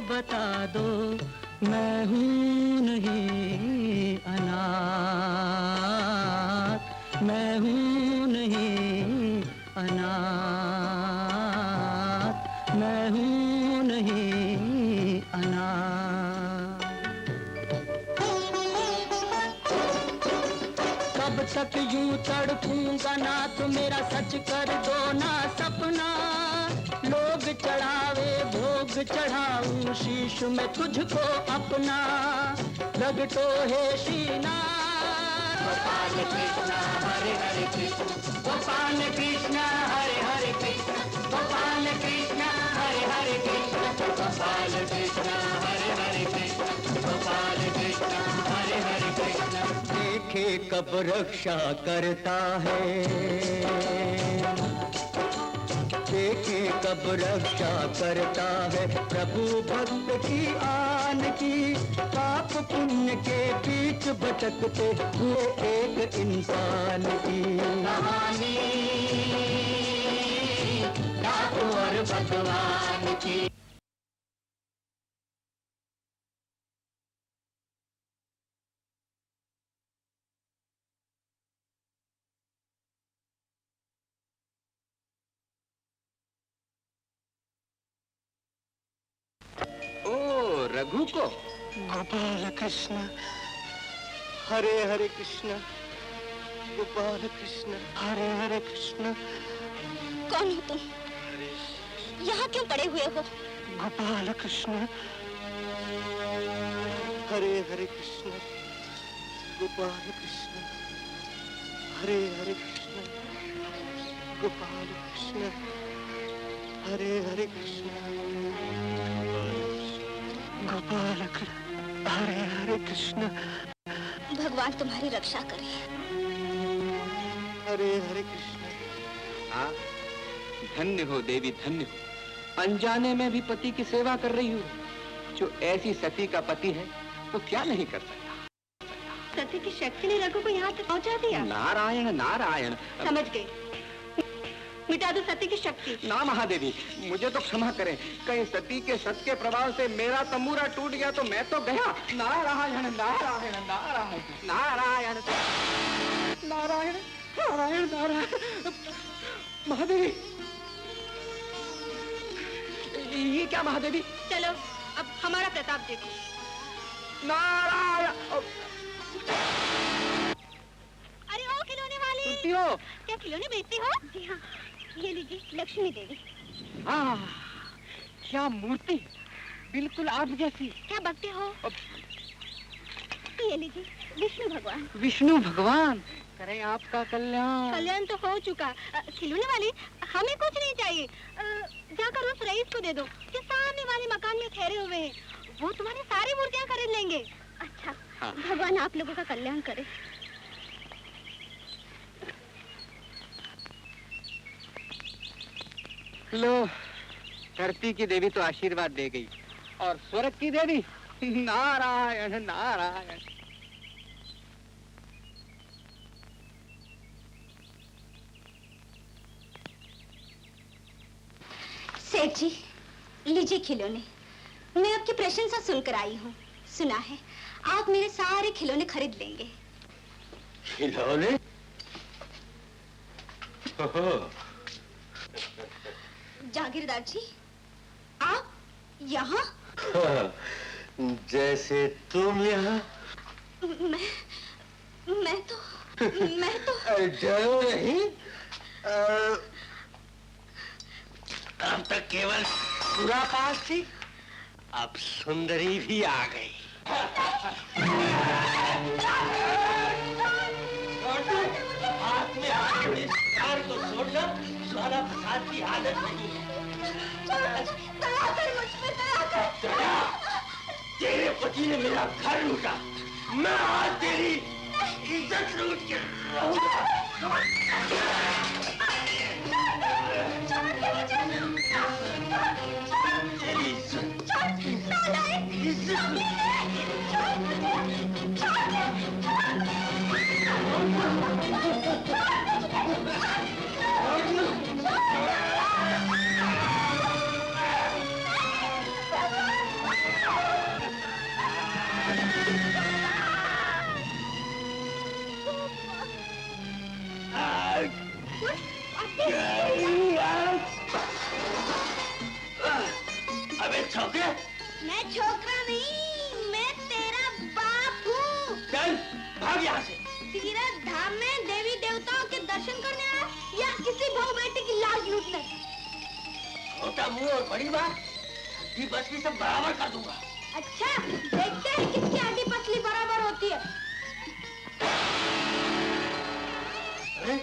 बता दो, मैं हूँ नहीं अनाथ, मैं हूँ नहीं अनाथ, मैं हूँ नहीं अनाथ। कब तक यूं तड़पूंगा नाथ, मेरा सच कर दो ना सपना। लोग चढ़ावे भोग चढ़ाऊं, शीश में तुझको अपना। प्रगटो है श्रीनाथ। गोपाल कृष्ण हरे हरे कृष्ण, गोपाल कृष्ण हरे हरे कृष्ण, गोपाल कृष्ण हरे हरे कृष्ण, गोपाल कृष्ण हरे हरे कृष्ण, गोपाल कृष्ण हरे हरे कृष्ण। देखे कब रक्षा करता है, देखे कब रक्षा करता है प्रभु भक्त की आन की। पाप पुण्य के बीच भटकते हुए एक इंसान की कहानी, डाकू और भगवान की। रघु को गोपाल कृष्ण हरे हरे कृष्ण, गोपाल कृष्ण हरे हरे कृष्ण। कौन हो तुम? यहाँ क्यों पड़े हुए हो? गोपाल कृष्ण हरे हरे कृष्ण, गोपाल कृष्ण हरे हरे कृष्ण, गोपाल कृष्ण हरे हरे कृष्ण, गोपाल हरे हरे कृष्ण। भगवान तुम्हारी रक्षा करे। हरे हरे कृष्ण। हाँ, धन्य हो देवी, धन्य हो। अनजाने में भी पति की सेवा कर रही हो। जो ऐसी सती का पति है वो क्या नहीं कर सकता। सती की शक्ति ने रघु को यहाँ तक पहुँचा दिया। नारायण नारायण। समझ गई। मिटा दो सती की शक्ति। ना महादेवी, मुझे तो क्षमा करें। कहीं सती के सत के प्रभाव से मेरा तंबूरा टूट गया तो मैं तो गया। नारायण नारायण नारायण नारायण नारायण नारायण नारायण। महादेवी, ये क्या महादेवी? चलो अब हमारा प्रताप देखो। नारायण। अरे ओ खिलौने वाली, सुनती हो? क्या खिलौने बेचती हो? जी हाँ, ये लीजिए लक्ष्मी देवी। क्या मूर्ति, बिल्कुल आप जैसी। क्या बकते हो? ये लीजिए विष्णु भगवान। विष्णु भगवान करें आपका कल्याण। कल्याण तो हो चुका। खिलौने वाली, हमें कुछ नहीं चाहिए। जाकर उस रईस को दे दो जो सामने वाले मकान में ठहरे हुए हैं। वो तुम्हारी सारी मूर्तियां खरीद लेंगे। अच्छा, हाँ। भगवान आप लोगों का कल्याण करे। लो, धरती की देवी तो आशीर्वाद दे गई और स्वर्ग की देवी नारायण नारायण। सेठ जी, लीजिए खिलौने। मैं आपकी प्रशंसा सुनकर आई हूँ। सुना है आप मेरे सारे खिलौने खरीद लेंगे। खिलौने? जागीरदार जी, आप यहाँ? जैसे तुम यहाँ। मैं तो डरो नहीं। अब तक केवल पूरा पास थी, अब सुंदरी भी आ गई। हाथ में आके कार को छोड़ना सारा फसाद की आदत नहीं है। तेरे पति ने मेरा घर लूटा, मैं आज तेरी इज्जत लूट के रहूंगा। तेरी अबे छोकरे, मैं छोकरा नहीं, मैं तेरा बाप हूँ। चल भाग यहाँ से। तीरथ धाम में देवी देवताओं के दर्शन करने आया या किसी बहू बेटे की लाज लूटने? छोटा मुंह और बड़ी बात, ये बस सब बराबर कर दूंगा। अच्छा, देखते हैं किसकी हड्डी पसली बराबर होती है। अरे?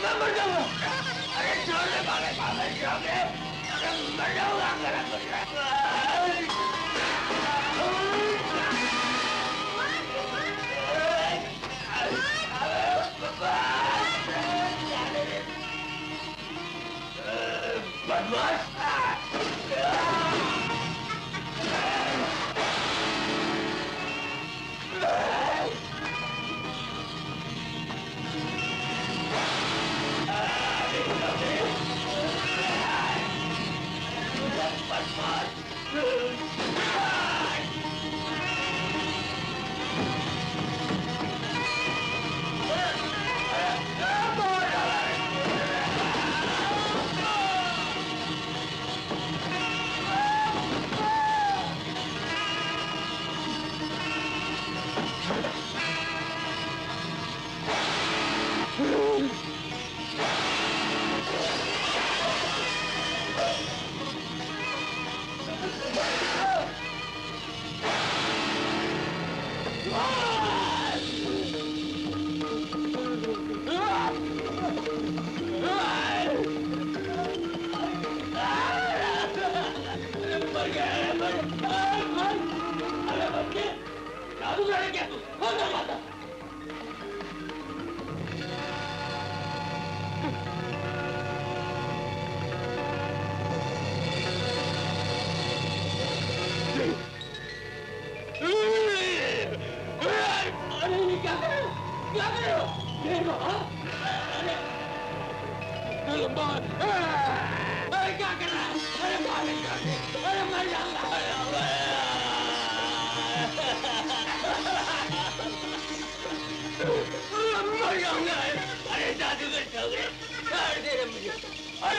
मैं मर जाऊंगा। अरे छोड़ दे, पागल छोड़ दे। अरे मर जाऊंगा अगर बदमाश।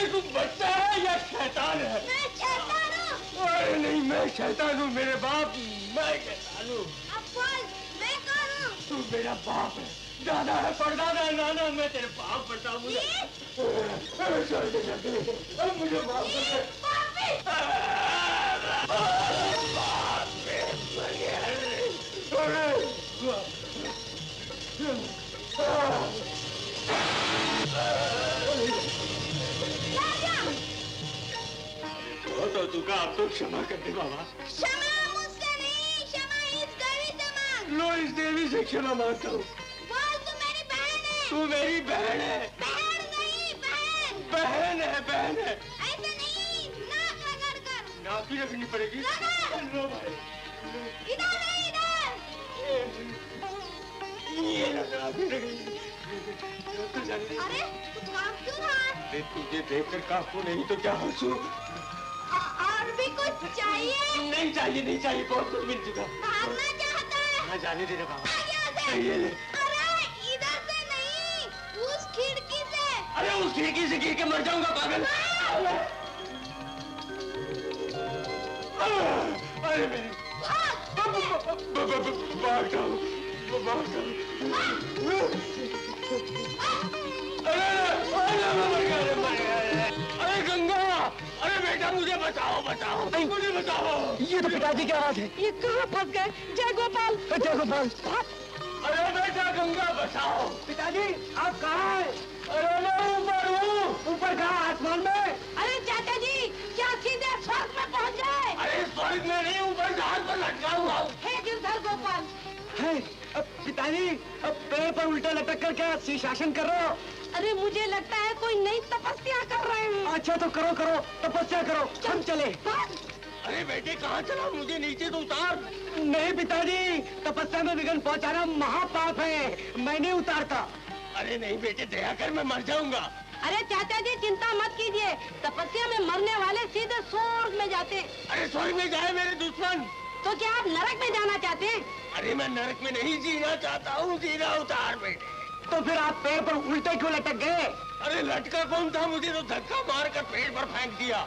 अरे तू बच्चा है या शैतान है? मैं शैतान हूँ। अरे नहीं, मैं शैतान हूँ मेरे बाप, मैं शैतान हूँ। अब बोल, मैं कौन हूँ? तू मेरा बाप है, दादा है, परदादा है, नाना, मैं तेरे बाप बनता हूँ। मुझे मुझे माफ कर दे। बहुत हो चुका, अब तो क्षमा कर दे बाबा। क्षमा मुझसे नहीं, क्षमा इस देवी से मांग। लो, इस देवी से क्षमा मांगता हूँ। बोल, तू मेरी बहन है। तू मेरी बहन है। बहन नहीं, बहन। बहन है, बहन है। ऐसे नहीं, नाक रगड़ कर। नाक ही रखनी पड़ेगी। रगड़। लो भाई, इधर नहीं, इधर। ये नाक ही रखनी। तू जाने दे। अरे, तू काम क्यों रहा है? अरे तुझे देखकर काफू, नहीं तो क्या हंसू। और भी कुछ चाहिए? नहीं चाहिए, नहीं चाहिए, बहुत कुछ मिल चुका। भागना चाहता है? हाँ, जाने दे रे बाबा। भाग यहाँ से। ये ले। अरे, इधर से नहीं, उस खिड़की से। अरे उस खिड़की से गिर के मर जाऊंगा पागल। अरे मेरी भाग जाओ, भाग जाओ। अरे गंगा, अरे बेटा मुझे बचाओ, बचाओ, मुझे बचाओ। ये तो पिताजी की आवाज है। ये कहाँ फंस गए? जय गोपाल। जय गोपाल। अरे बेटा गंगा बचाओ। पिताजी आप कहाँ हैं? अरे मैं ऊपर हूँ। ऊपर कहाँ? आसमान में? अरे चाचा जी, क्या सीधे स्वर्ग में पहुँच गए? अरे स्वर्ग में नहीं, ऊपर जहाज पर लटका हुआ हूँ। हे गिरधर गोपाल। है पिताजी, अब पेड़ पर उल्टा लटक कर क्या शीर्षासन कर रहे हो? अरे मुझे लगता है कोई नई तपस्या कर रहे हैं। अच्छा तो करो करो, तपस्या करो, हम चले। अरे बेटे कहाँ चला, मुझे नीचे तो उतार। नहीं पिताजी, तपस्या में विघ्न पहुंचाना महापाप है, मैं नहीं उतारता। अरे नहीं बेटे, दया कर, मैं मर जाऊंगा। अरे चाचा जी चिंता मत कीजिए, तपस्या में मरने वाले सीधे स्वर्ग में जाते। अरे स्वर्ग में जाए मेरे दुश्मन। तो क्या आप नरक में जाना चाहते हैं? अरे मैं नरक में नहीं जीना चाहता हूँ, जीना उतार बेटे। तो फिर आप पेड़ पर उल्टे क्यों लटक गए? अरे लटका कौन था, मुझे तो धक्का मारकर पेड़ पर फेंक दिया।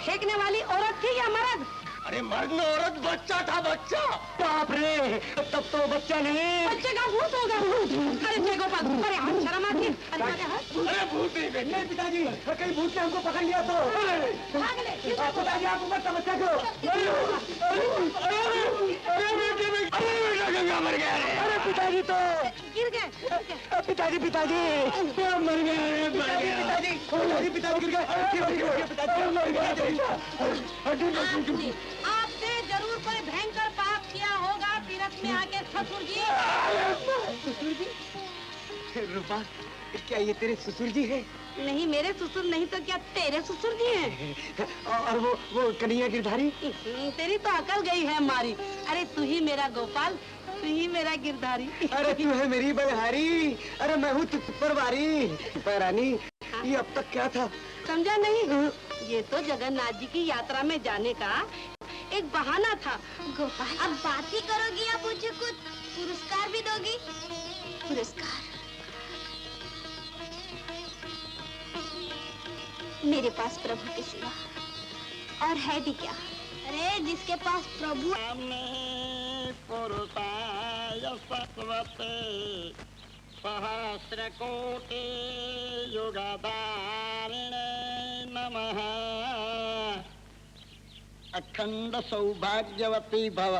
फेंकने वाली औरत थी या मर्द? अरे मर्द में औरत, बच्चा था, बच्चा। बाप रे, तब तो बच्चा नहीं। बच्चे का भूत होगा। अरे जय गोपाल, अरे हाथ शर्म आती है। अरे मेरे हाथ। अरे भूत नहीं बेटे। नहीं पिताजी, कहीं भूत ने हमको पकड़ लिया तो। भाग ले। पिताजी आप ऊपर तपस्या करो। अरे बेटा गंगा मर गया। अरे पिताजी तो गिर गए। पिताजी पिताजी मर गया, अरे मर गया। पिताजी पिताजी गिर गए। पिताजी मर गया। आपने जरूर कोई भयंकर पाप किया होगा तीरथ में आके ससुर जी। ससुर जी? रूपा, क्या ये तेरे ससुर जी है? नहीं मेरे ससुर नहीं तो क्या तेरे ससुर जी हैं? और वो कन्हैया गिरधारी? तेरी तो अकल गई है मारी। अरे तू ही मेरा गोपाल, तू ही मेरा गिरधारी। अरे तू है मेरी बलहारी, अरे मैं हूँ तुझपरवारी। रानी, ये अब तक क्या था? समझा नहीं? ये तो जगन्नाथ जी की यात्रा में जाने का एक बहाना था। गोपाल, अब बात ही करोगी या मुझे कुछ पुरस्कार भी दोगी? पुरस्कार? मेरे पास प्रभु के सिवा और है भी क्या? अरे जिसके पास प्रभु सहस्र कोटि युगधारिणे नमः। अखंड सौभाग्यवती भव।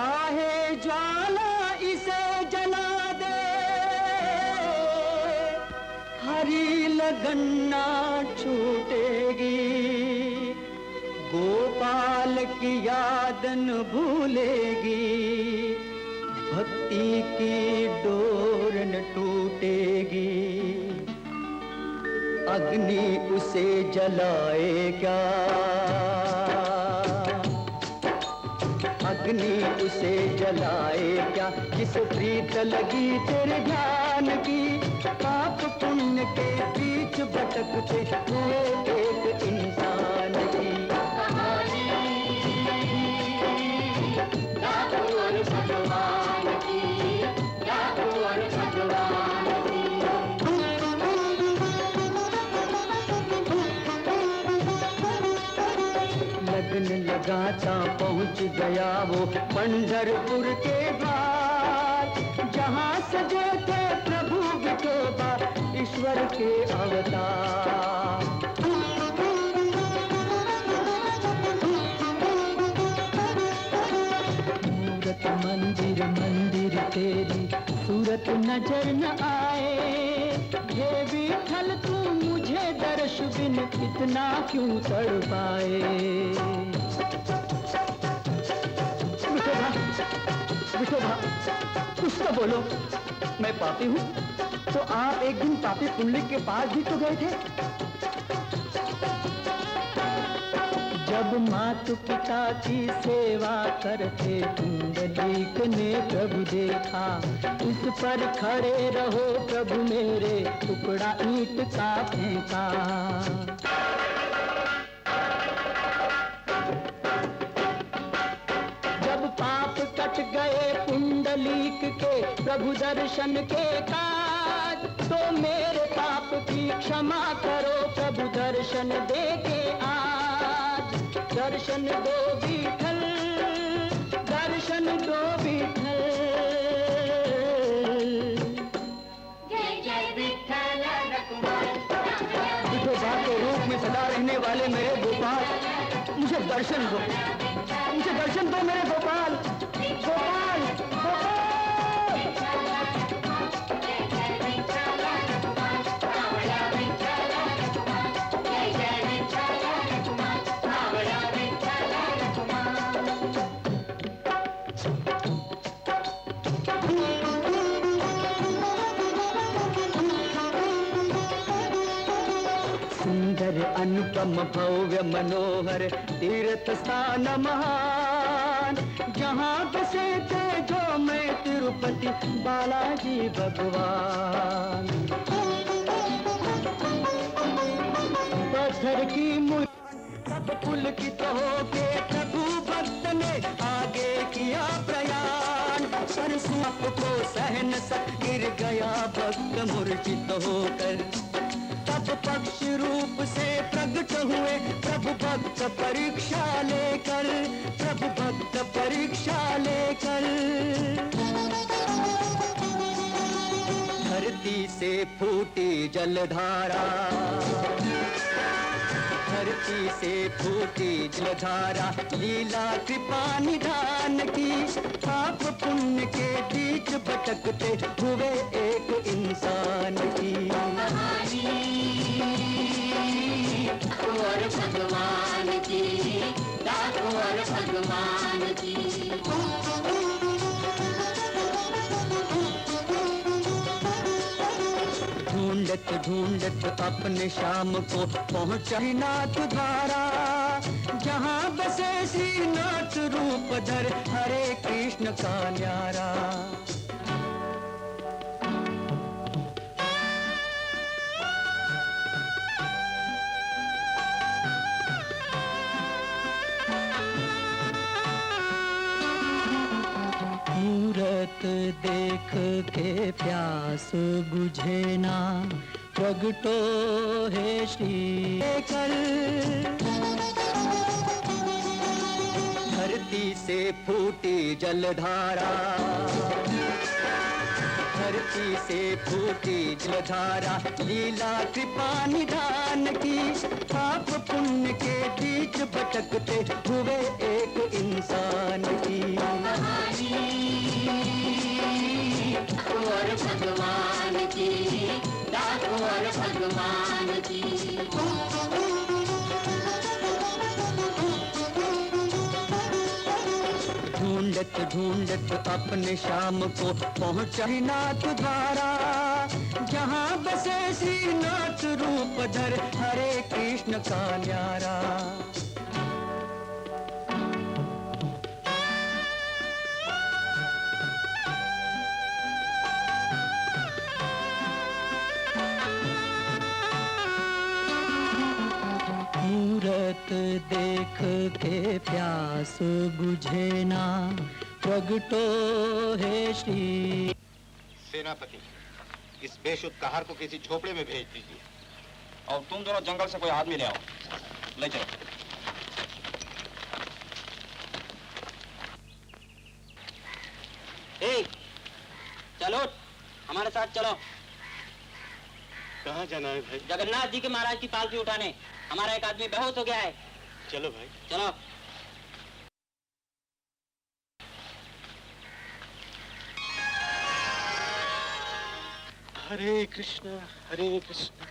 चाहे ज्वाला इसे जला दे, हरी लगन ना छूटेगी, गोपाल की याद न भूलेगी, भक्ति की डोर न टूटेगी। अग्नि उसे जलाए क्या, अग्नि उसे जलाए क्या, जिस प्रीत लगी तेरे ध्यान की। पाप पुण्य के बीच भटकते हुए एक इंसान की कहानी, डाकू और भगवान की, डाकू और भगवान की। लगन लगाता पहुंच गया वो पंढरपुर के द्वार, जहां सजे थे प्रभु विठोबा ईश्वर के अवतार। मूरत मंदिर मंदिर तेरी सूरत नजर न आए, हे विठल तू मुझे दर्श बिन इतना क्यों तड़पाए। विठोबा, कुछ तो बोलो, मैं पापी हूँ तो आप एक दिन पापी पुंडलिक के पास भी तो गए थे। जब मातु पिता की सेवा करते पुंडलीक ने प्रभु देखा, उस पर खड़े रहो प्रभु मेरे, टुकड़ा ईंट का फेंका। जब पाप कट गए पुंडलीक के प्रभु दर्शन के काज, तो मेरे पाप की क्षमा करो प्रभु दर्शन दे के आज। दर्शन दो विठल, दर्शन दो विठल। जय जय विठल रघुनाथ। विठोबा के रूप में सदा रहने वाले मेरे गोपाल, मुझे दर्शन दो, मुझे दर्शन दो मेरे गोपाल, गोपाल, गोपाल। सुंदर अनुपम भव्य मनोहर तीर्थ स्थान महान, जहाँ बसे थे जो मैं तिरुपति बालाजी भगवान। पत्थर की मूर्ति सब पुलकित होके प्रभु भक्त ने आगे किया प्रयाण। पर सांप को सहन सक गिर गया भक्त मूर्छित होकर, तब पक्ष रूप से प्रकट हुए प्रभु भक्त परीक्षा लेकर, प्रभु भक्त परीक्षा लेकर। धरती से फूटी जलधारा, धरती से फूटी जलधारा, लीला कृपा निधान की। पाप पुण्य के बीच भटकते हुए एक इंसान की कहानी, डाकू और भगवान की, डाकू और भगवान की। ढूंढत ढूंढत अपने शाम को पहुंचा नाथ द्वारा, जहाँ बसे श्रीनाथ रूप धर हरे कृष्ण का न्यारा। मूरत देख के प्यास बुझे ना, प्रगटो है श्री कल। धरती से फूटी जलधारा, धरती से फूटी जलधारा, लीला कृपा निधान की। पाप पुण्य के बीच भटकते हुए एक इंसान की और भगवान की, डाकू और भगवान की। ढूंढत ढूंढत अपने शाम को पहुंचा नाथ द्वारा, जहां बसे श्रीनाथ रूप धर हरे कृष्ण का न्यारा। मूरत देख के प्यास बुझे ना, प्रगटो है श्री। सेनापति, इस बेशुद्ध कहार को किसी झोपड़े में भेज दीजिए। और तुम दोनों जंगल से कोई आदमी ले आओ, ले चलो। चलो हमारे साथ चलो। कहाँ जाना है भाई? जगन्नाथ जी के महाराज की पालकी उठाने। हमारा एक आदमी बेहोश हो गया है। चलो भाई। चलो। हरे कृष्ण हरे कृष्ण।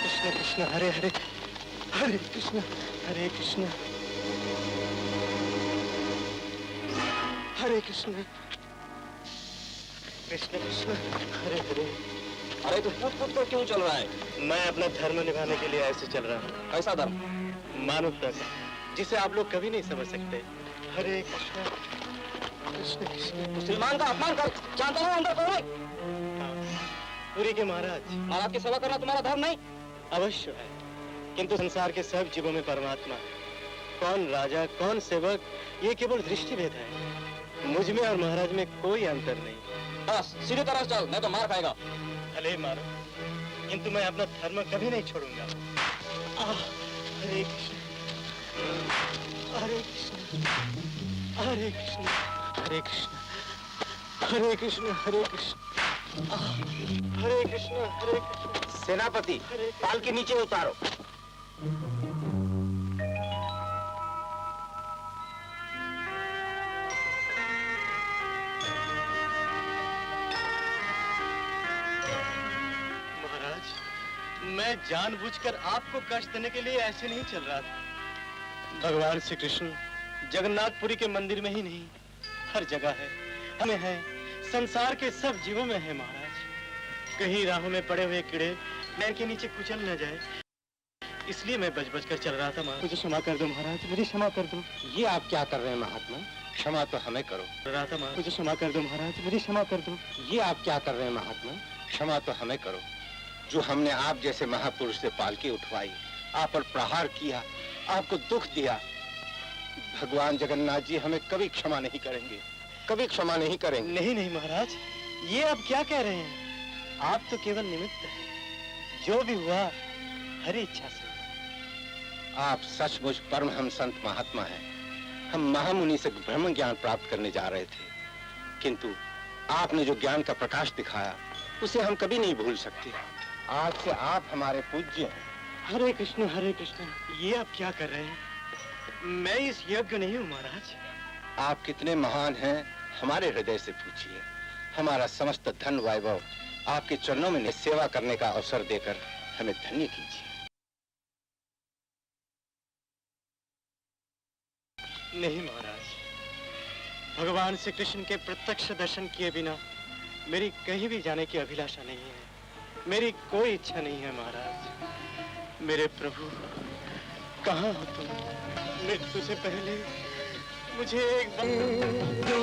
कृष्ण कृष्ण हरे हरे, हरे कृष्ण हरे कृष्ण, हरे कृष्ण कृष्ण कृष्ण हरे हरे। अरे तू कूद कूद कर क्यों चल रहा है? मैं अपना धर्म निभाने के लिए ऐसे चल रहा हूँ। कैसा धर्म? मानवता का, जिसे आप लोग कभी नहीं समझ सकते। हरे कृष्ण कृष्ण कृष्ण। मुसलमान का अपमान कर, जानता हूँ अंदर कौन है? पुरी के महाराज। महाराज की सेवा करना तुम्हारा धर्म नहीं? अवश्य है, किंतु संसार के सब जीवों में परमात्मा है। कौन राजा कौन सेवक, ये केवल दृष्टि भेद है। मुझ में और महाराज में कोई अंतर नहीं। बस सीधी तरह चल, नहीं तो मार खाएगा। भले मारो, किंतु मैं अपना धर्म कभी नहीं छोड़ूंगा। हरे कृष्ण हरे कृष्ण, हरे कृष्ण हरे कृष्ण, हरे कृष्ण हरे कृष्ण, हरे कृष्ण हरे कृष्ण। सेनापति, पाल के नीचे उतारो। महाराज, मैं जानबूझकर आपको कष्ट देने के लिए ऐसे नहीं चल रहा था। भगवान श्री कृष्ण जगन्नाथपुरी के मंदिर में ही नहीं, हर जगह है, हमें है, संसार के सब जीवों में है महाराज। कहीं राहों में पड़े हुए कीड़े पैर के नीचे कुचल न जाए, इसलिए मैं बच बच कर चल रहा था। मुझे क्षमा कर दो महाराज, मुझे क्षमा कर दो। ये आप क्या कर रहे हैं महात्मा? क्षमा तो हमें करो। रहा था महाराज, मुझे क्षमा कर दो महाराज, मुझे क्षमा कर दो। ये आप क्या कर रहे हैं महात्मा? क्षमा तो हमें करो। जो हमने आप जैसे महापुरुष से पालकी उठवाई, आप पर प्रहार किया, आपको दुख दिया, भगवान जगन्नाथ जी हमें कभी क्षमा नहीं करेंगे, कभी क्षमा नहीं करेंगे। नहीं नहीं महाराज, ये आप क्या कह रहे हैं? आप तो केवल निमित्त हैं। जो भी हुआ हरी इच्छा से। आप सचमुच परमहंस संत महात्मा हैं। हम महामुनि से ब्रह्म ज्ञान प्राप्त करने जा रहे थे, किंतु आपने जो ज्ञान का प्रकाश दिखाया उसे हम कभी नहीं भूल सकते। आज से आप हमारे पूज्य हैं। हरे कृष्ण हरे कृष्ण। ये आप क्या कर रहे हैं? मैं इस योग्य नहीं हूँ महाराज। आप कितने महान हैं हमारे हृदय से पूछिए। हमारा समस्त धन वैभव आपके चरणों में सेवा करने का अवसर देकर हमें धन्य कीजिए। नहीं महाराज, भगवान श्री कृष्ण के प्रत्यक्ष दर्शन किए बिना मेरी कहीं भी जाने की अभिलाषा नहीं है। मेरी कोई इच्छा नहीं है महाराज। मेरे प्रभु, कहाँ हो तुम? मृत्यु से पहले मुझे एक बार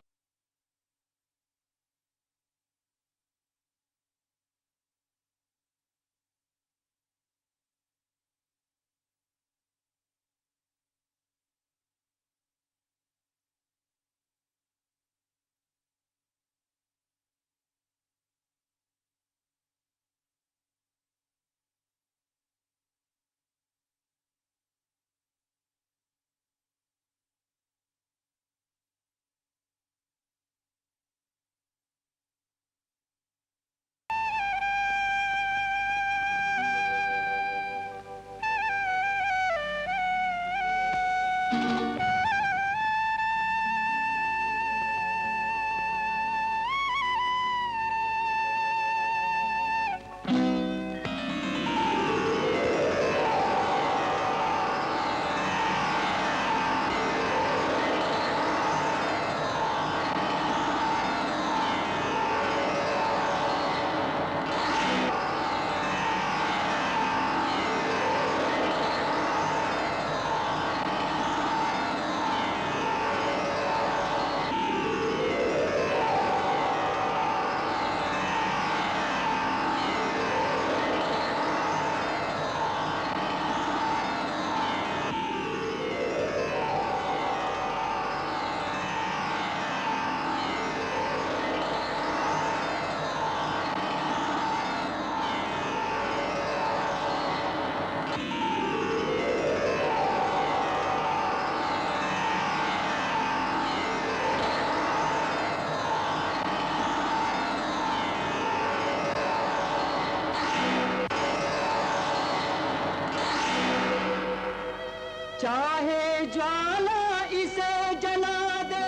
चाहे ज्वाला इसे जला दे,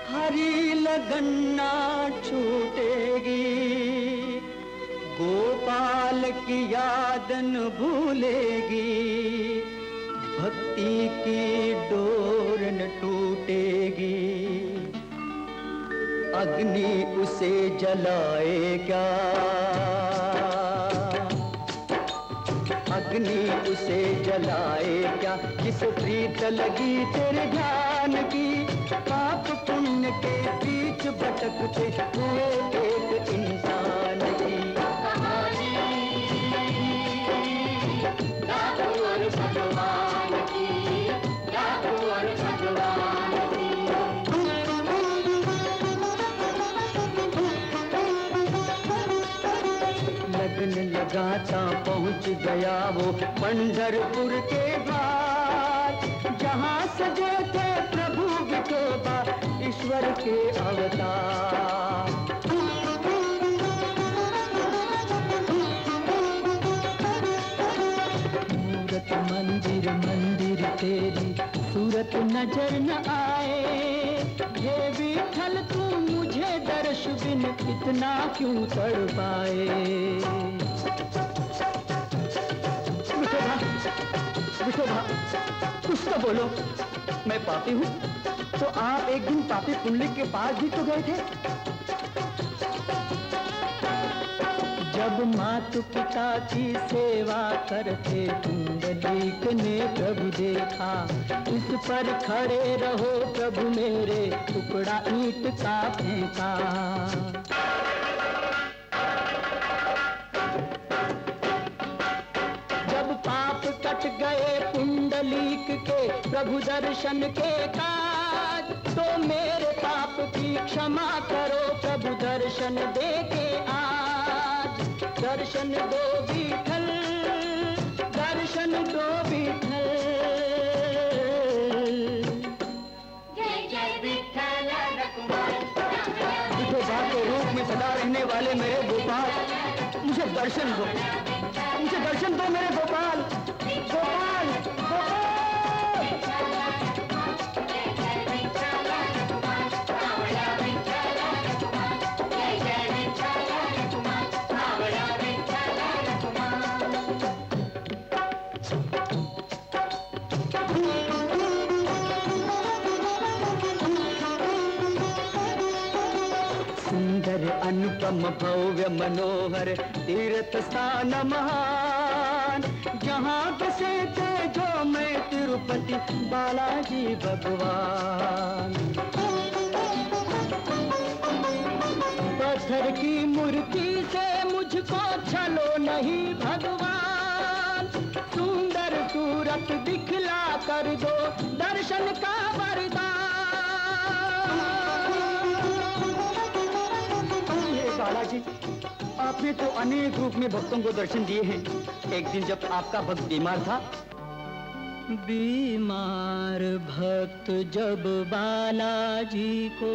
हरी लगन ना छूटेगी, गोपाल की याद न भूलेगी, भक्ति की डोर न टूटेगी। अग्नि उसे जलाए क्या, अग्नि उसे जलाए क्या, जिस प्रीत लगी तेरे ध्यान की। पाप पुण्य के बीच भटकते हुए एक इंसान की कहानी, ठाकुर भगवान की, ठाकुर भगवान की। लगन लगाता पहुंच गया वो पंढरपुर के द्वार, जहां सजे थे प्रभु विठोबा ईश्वर के अवतार। मूरत मंदिर मंदिर तेरी सूरत नजर न आए, हे विठल तू मुझे दर्श बिन इतना क्यों तड़पाए। विठोबा, विठोबा, कुछ तो बोलो। मैं पापी हूँ तो आप एक दिन पापी पुण्य के पास भी तो गए थे। जब माता पिता की सेवा करते पुंडलीक ने प्रभु देखा, इस पर खड़े रहो प्रभु मेरे, टुकड़ा ईंट का फेंका। जब पाप कट गए पुंडलीक के प्रभु दर्शन के काज, तो मेरे पाप की क्षमा करो प्रभु दर्शन दे के आज। दर्शन दो विठल, दर्शन दो विठल। जय जय विठल रघुवर। विठोबा के रूप में सदा रहने वाले मेरे गोपाल, मुझे दर्शन दो, मुझे दर्शन दो मेरे गोपाल, गोपाल, गोपाल। सुंदर अनुपम भव्य मनोहर तीर्थ स्थान महान, जहाँ बसे थे जो मैं तिरुपति बालाजी भगवान। पत्थर की मूर्ति से मुझको छलो नहीं भगवान, सुंदर सूरत दिखला कर दो दर्शन का वरदान। बालाजी, आपने तो अनेक रूप में भक्तों को दर्शन दिए हैं। एक दिन जब आपका भक्त बीमार था, बीमार भक्त जब बालाजी को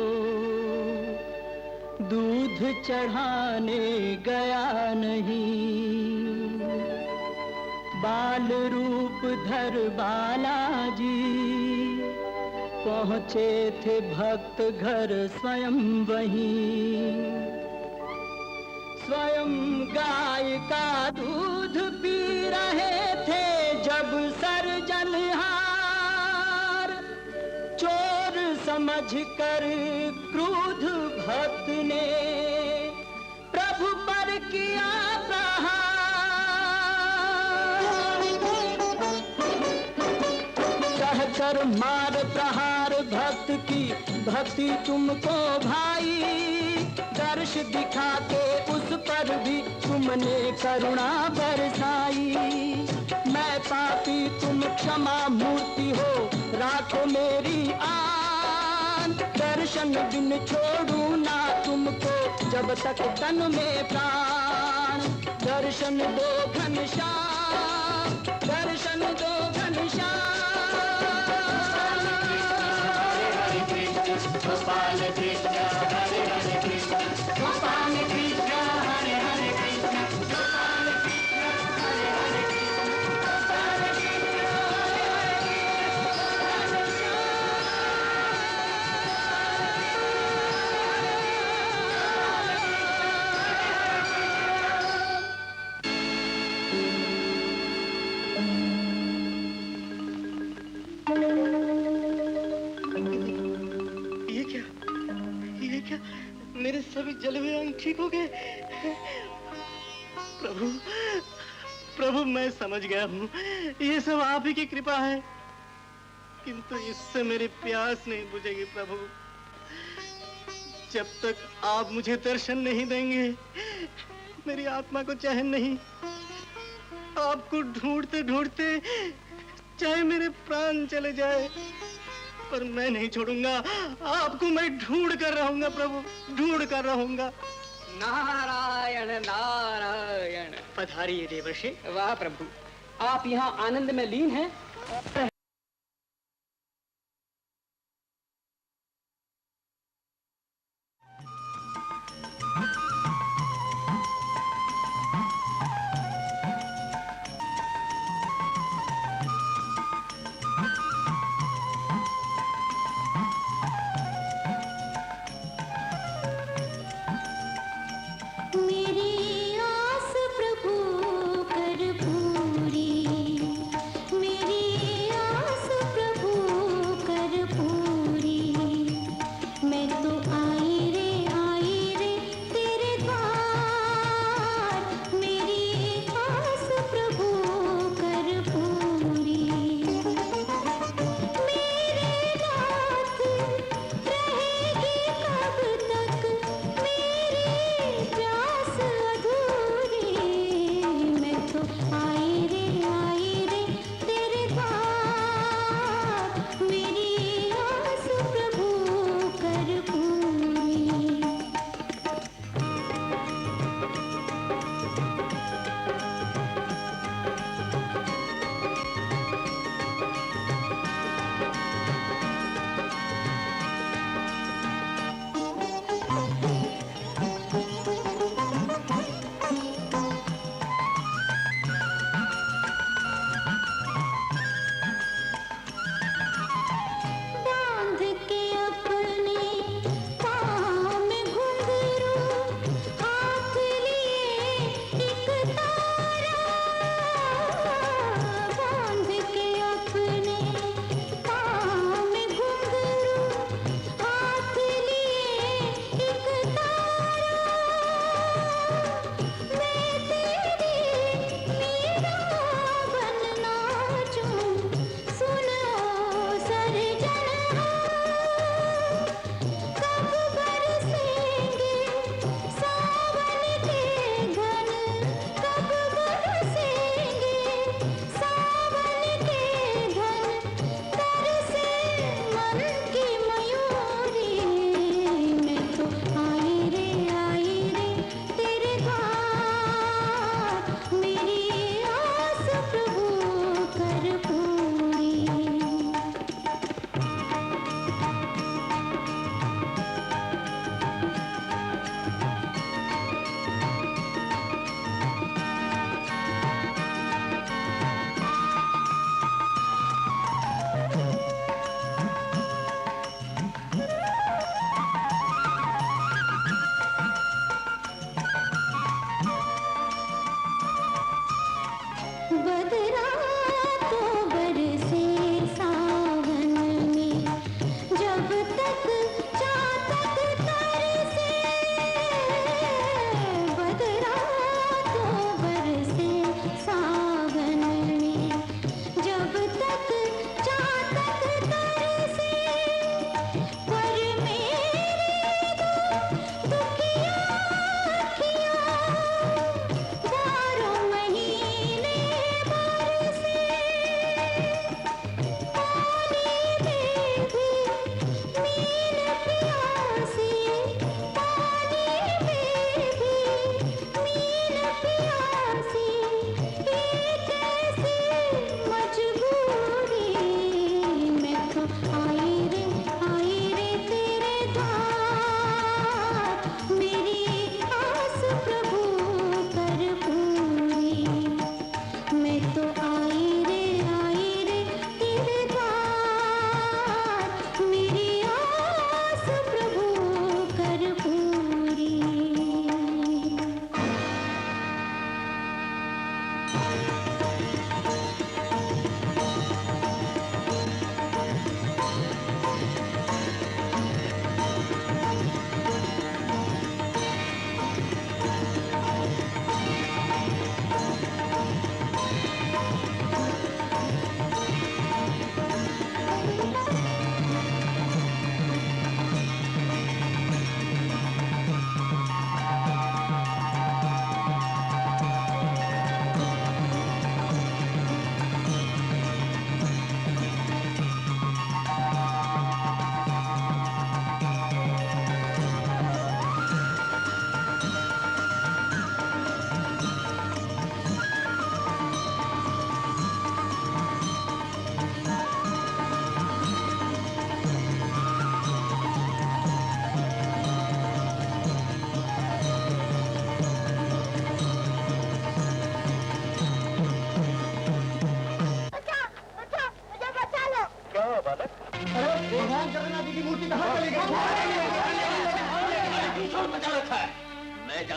दूध चढ़ाने गया नहीं, बाल रूप धर बालाजी पहुँचे थे भक्त घर स्वयं वहीं। स्वयं गाय का दूध पी रहे थे जब सर्जनहार, चोर समझकर क्रोध भक्त ने प्रभु पर किया प्रहार। कहकर मार प्रहार भक्त की भक्ति तुमको भाई, दर्श दिखा के उस पर भी तुमने करुणा बरसाई। मैं पापी तुम क्षमा मूर्ति हो, राखो मेरी आन। दर्शन बिन छोड़ू ना तुमको जब तक तन में प्राण। दर्शन दो घनश्याम, दर्शन दो घनश्याम। गोपाल कृष्ण हरे हरे कृष्ण, गोपाल कृष्ण हरे हरे कृष्ण, गोपाल कृष्ण हरे हरे कृष्ण, गोपाल जले हुए अंग ठीक हो गए। प्रभु प्रभु मैं समझ गया हूँ, ये सब आप ही की कृपा है, किंतु इससे मेरी प्यास नहीं बुझेगी प्रभु। जब तक आप मुझे दर्शन नहीं देंगे मेरी आत्मा को चैन नहीं। आपको ढूंढते ढूंढते चाहे मेरे प्राण चले जाए, पर मैं नहीं छोड़ूंगा आपको। मैं ढूंढ कर रहूंगा प्रभु, ढूंढ कर रहूंगा। नारायण नारायण। पधारिए देवर्षि। वाह प्रभु, आप यहाँ आनंद में लीन हैं। मेरी आस प्रभु कर पूरी, मेरी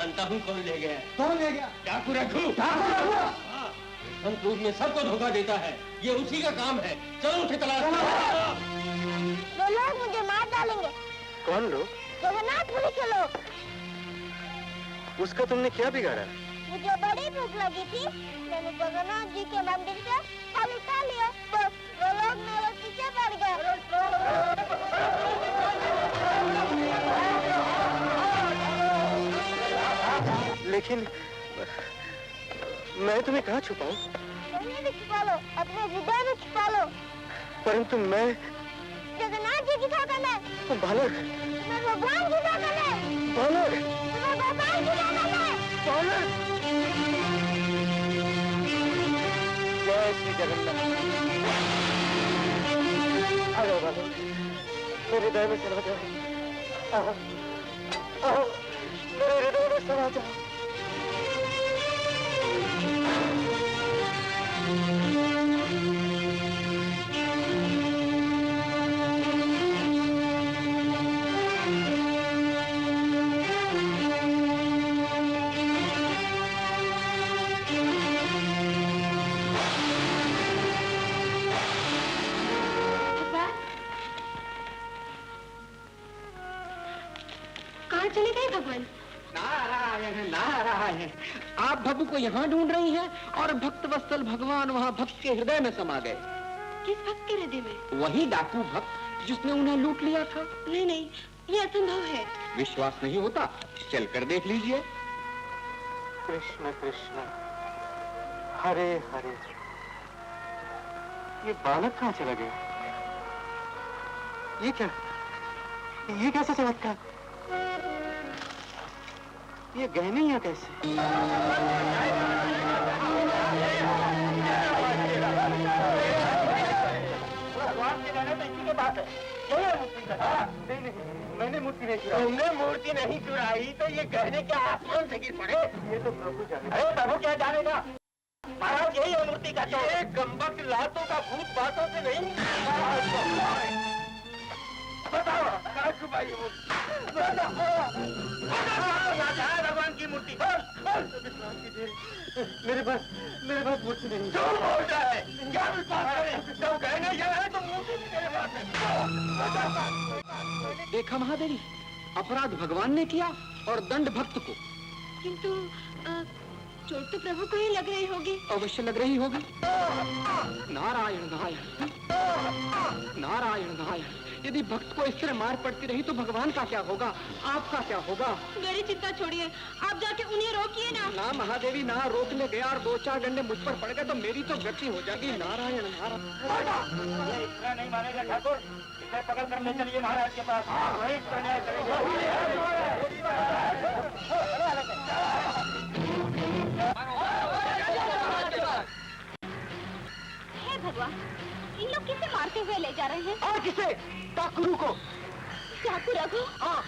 जानता हूँ कौन ले गया। कौन ले गया? डाकू रघु। संतूर में सबको धोखा देता है, ये उसी का काम है। चलो उठे तलाश। वो लोग मुझे मार डालेंगे। कौन लोग? जगन्नाथपुरी के लोग। उसका तुमने क्या बिगाड़ा? मुझे बड़ी भूख लगी थी, मैंने जगन्नाथ जी के मंदिर से फल उठा लिया, बस वो लोग मेरे पीछे पड़ गए। लेकिन मैं तुम्हें कहाँ छुपाऊं? कहीं भी छुपा लो, अपने हृदय में छुपा लो। परंतु मैं जगन्नाथ जी की धोखा में। बालक। मैं भगवान की धोखा में। बालक। मैं भगवान की धोखा में। बालक। जय श्री जगन्नाथ। आ जाओ बालक, मेरे हृदय में समा जाओ। आओ, मेरे हृदय में समा जाओ। चले गए भगवान? नारायण नारायण, आप भब्बू को यहाँ ढूंढ रही हैं और भक्त वत्सल भगवान वहाँ भक्त के हृदय में समा गए। किस भक्त के हृदय में? वही डाकू भक्त जिसने उन्हें लूट लिया था। नहीं नहीं, ये असंभव है। विश्वास नहीं होता चलकर देख लीजिए। कृष्ण कृष्ण हरे हरे। ये बालक कहाँ चला गया? ये क्या? ये कैसा चमत्कार? ये गहने यहाँ कैसे? भगवान के गहने तो इसी के पास है। नहीं, मैंने मूर्ति नहीं चुराई। तुमने मूर्ति नहीं चुराई तो ये गहने क्या आसमान से गिर पड़े? ये तो प्रभु जाने। अरे प्रभु क्या जानेगा? महाराज यही है मूर्ति का। ये गंबक लातों का भूत बातों से नहीं। बताओ कहाँ छुपाई है मूर्ति? भगवान की मूर्ति। मेरे पास मूर्ति नहीं। जो बोलता है क्या विश्वास करे? जब गहने यहाँ है तो मूर्ति भी मेरे पास है। देखा महादेवी, अपराध भगवान ने किया और दंड भक्त को। किंतु चोट तो प्रभु को ही लग रही होगी। अवश्य लग रही होगी। नारायण नारायण नारायण नारायण। यदि भक्त को इस तरह मार पड़ती रही तो भगवान का क्या होगा, आपका क्या होगा? मेरी चिंता छोड़िए, आप जाके उन्हें रोकिए ना। ना महादेवी ना, रोकने गया और 2-4 डंडे मुझ पर पड़ गए तो मेरी तो गति हो जाएगी। नारायण नारायण। इतना नहीं मानेगा ठाकुर, इसे पकड़ कर ले चलिए महाराज के पास। वही न्याय करेंगे। हे भगवान, इन लोग किसे मारते हुए ले जा रहे हैं? और किसे? डाकू को। डाकू रघु? हाँ।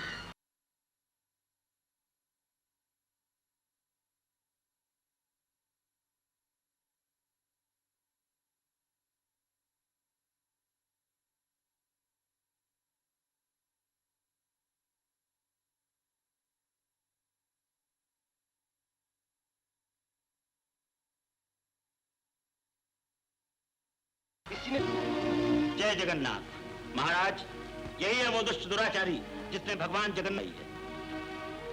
जय जगन्नाथ। महाराज यही है वो दुष्ट दुराचारी जिसने भगवान जगन्नाथ है।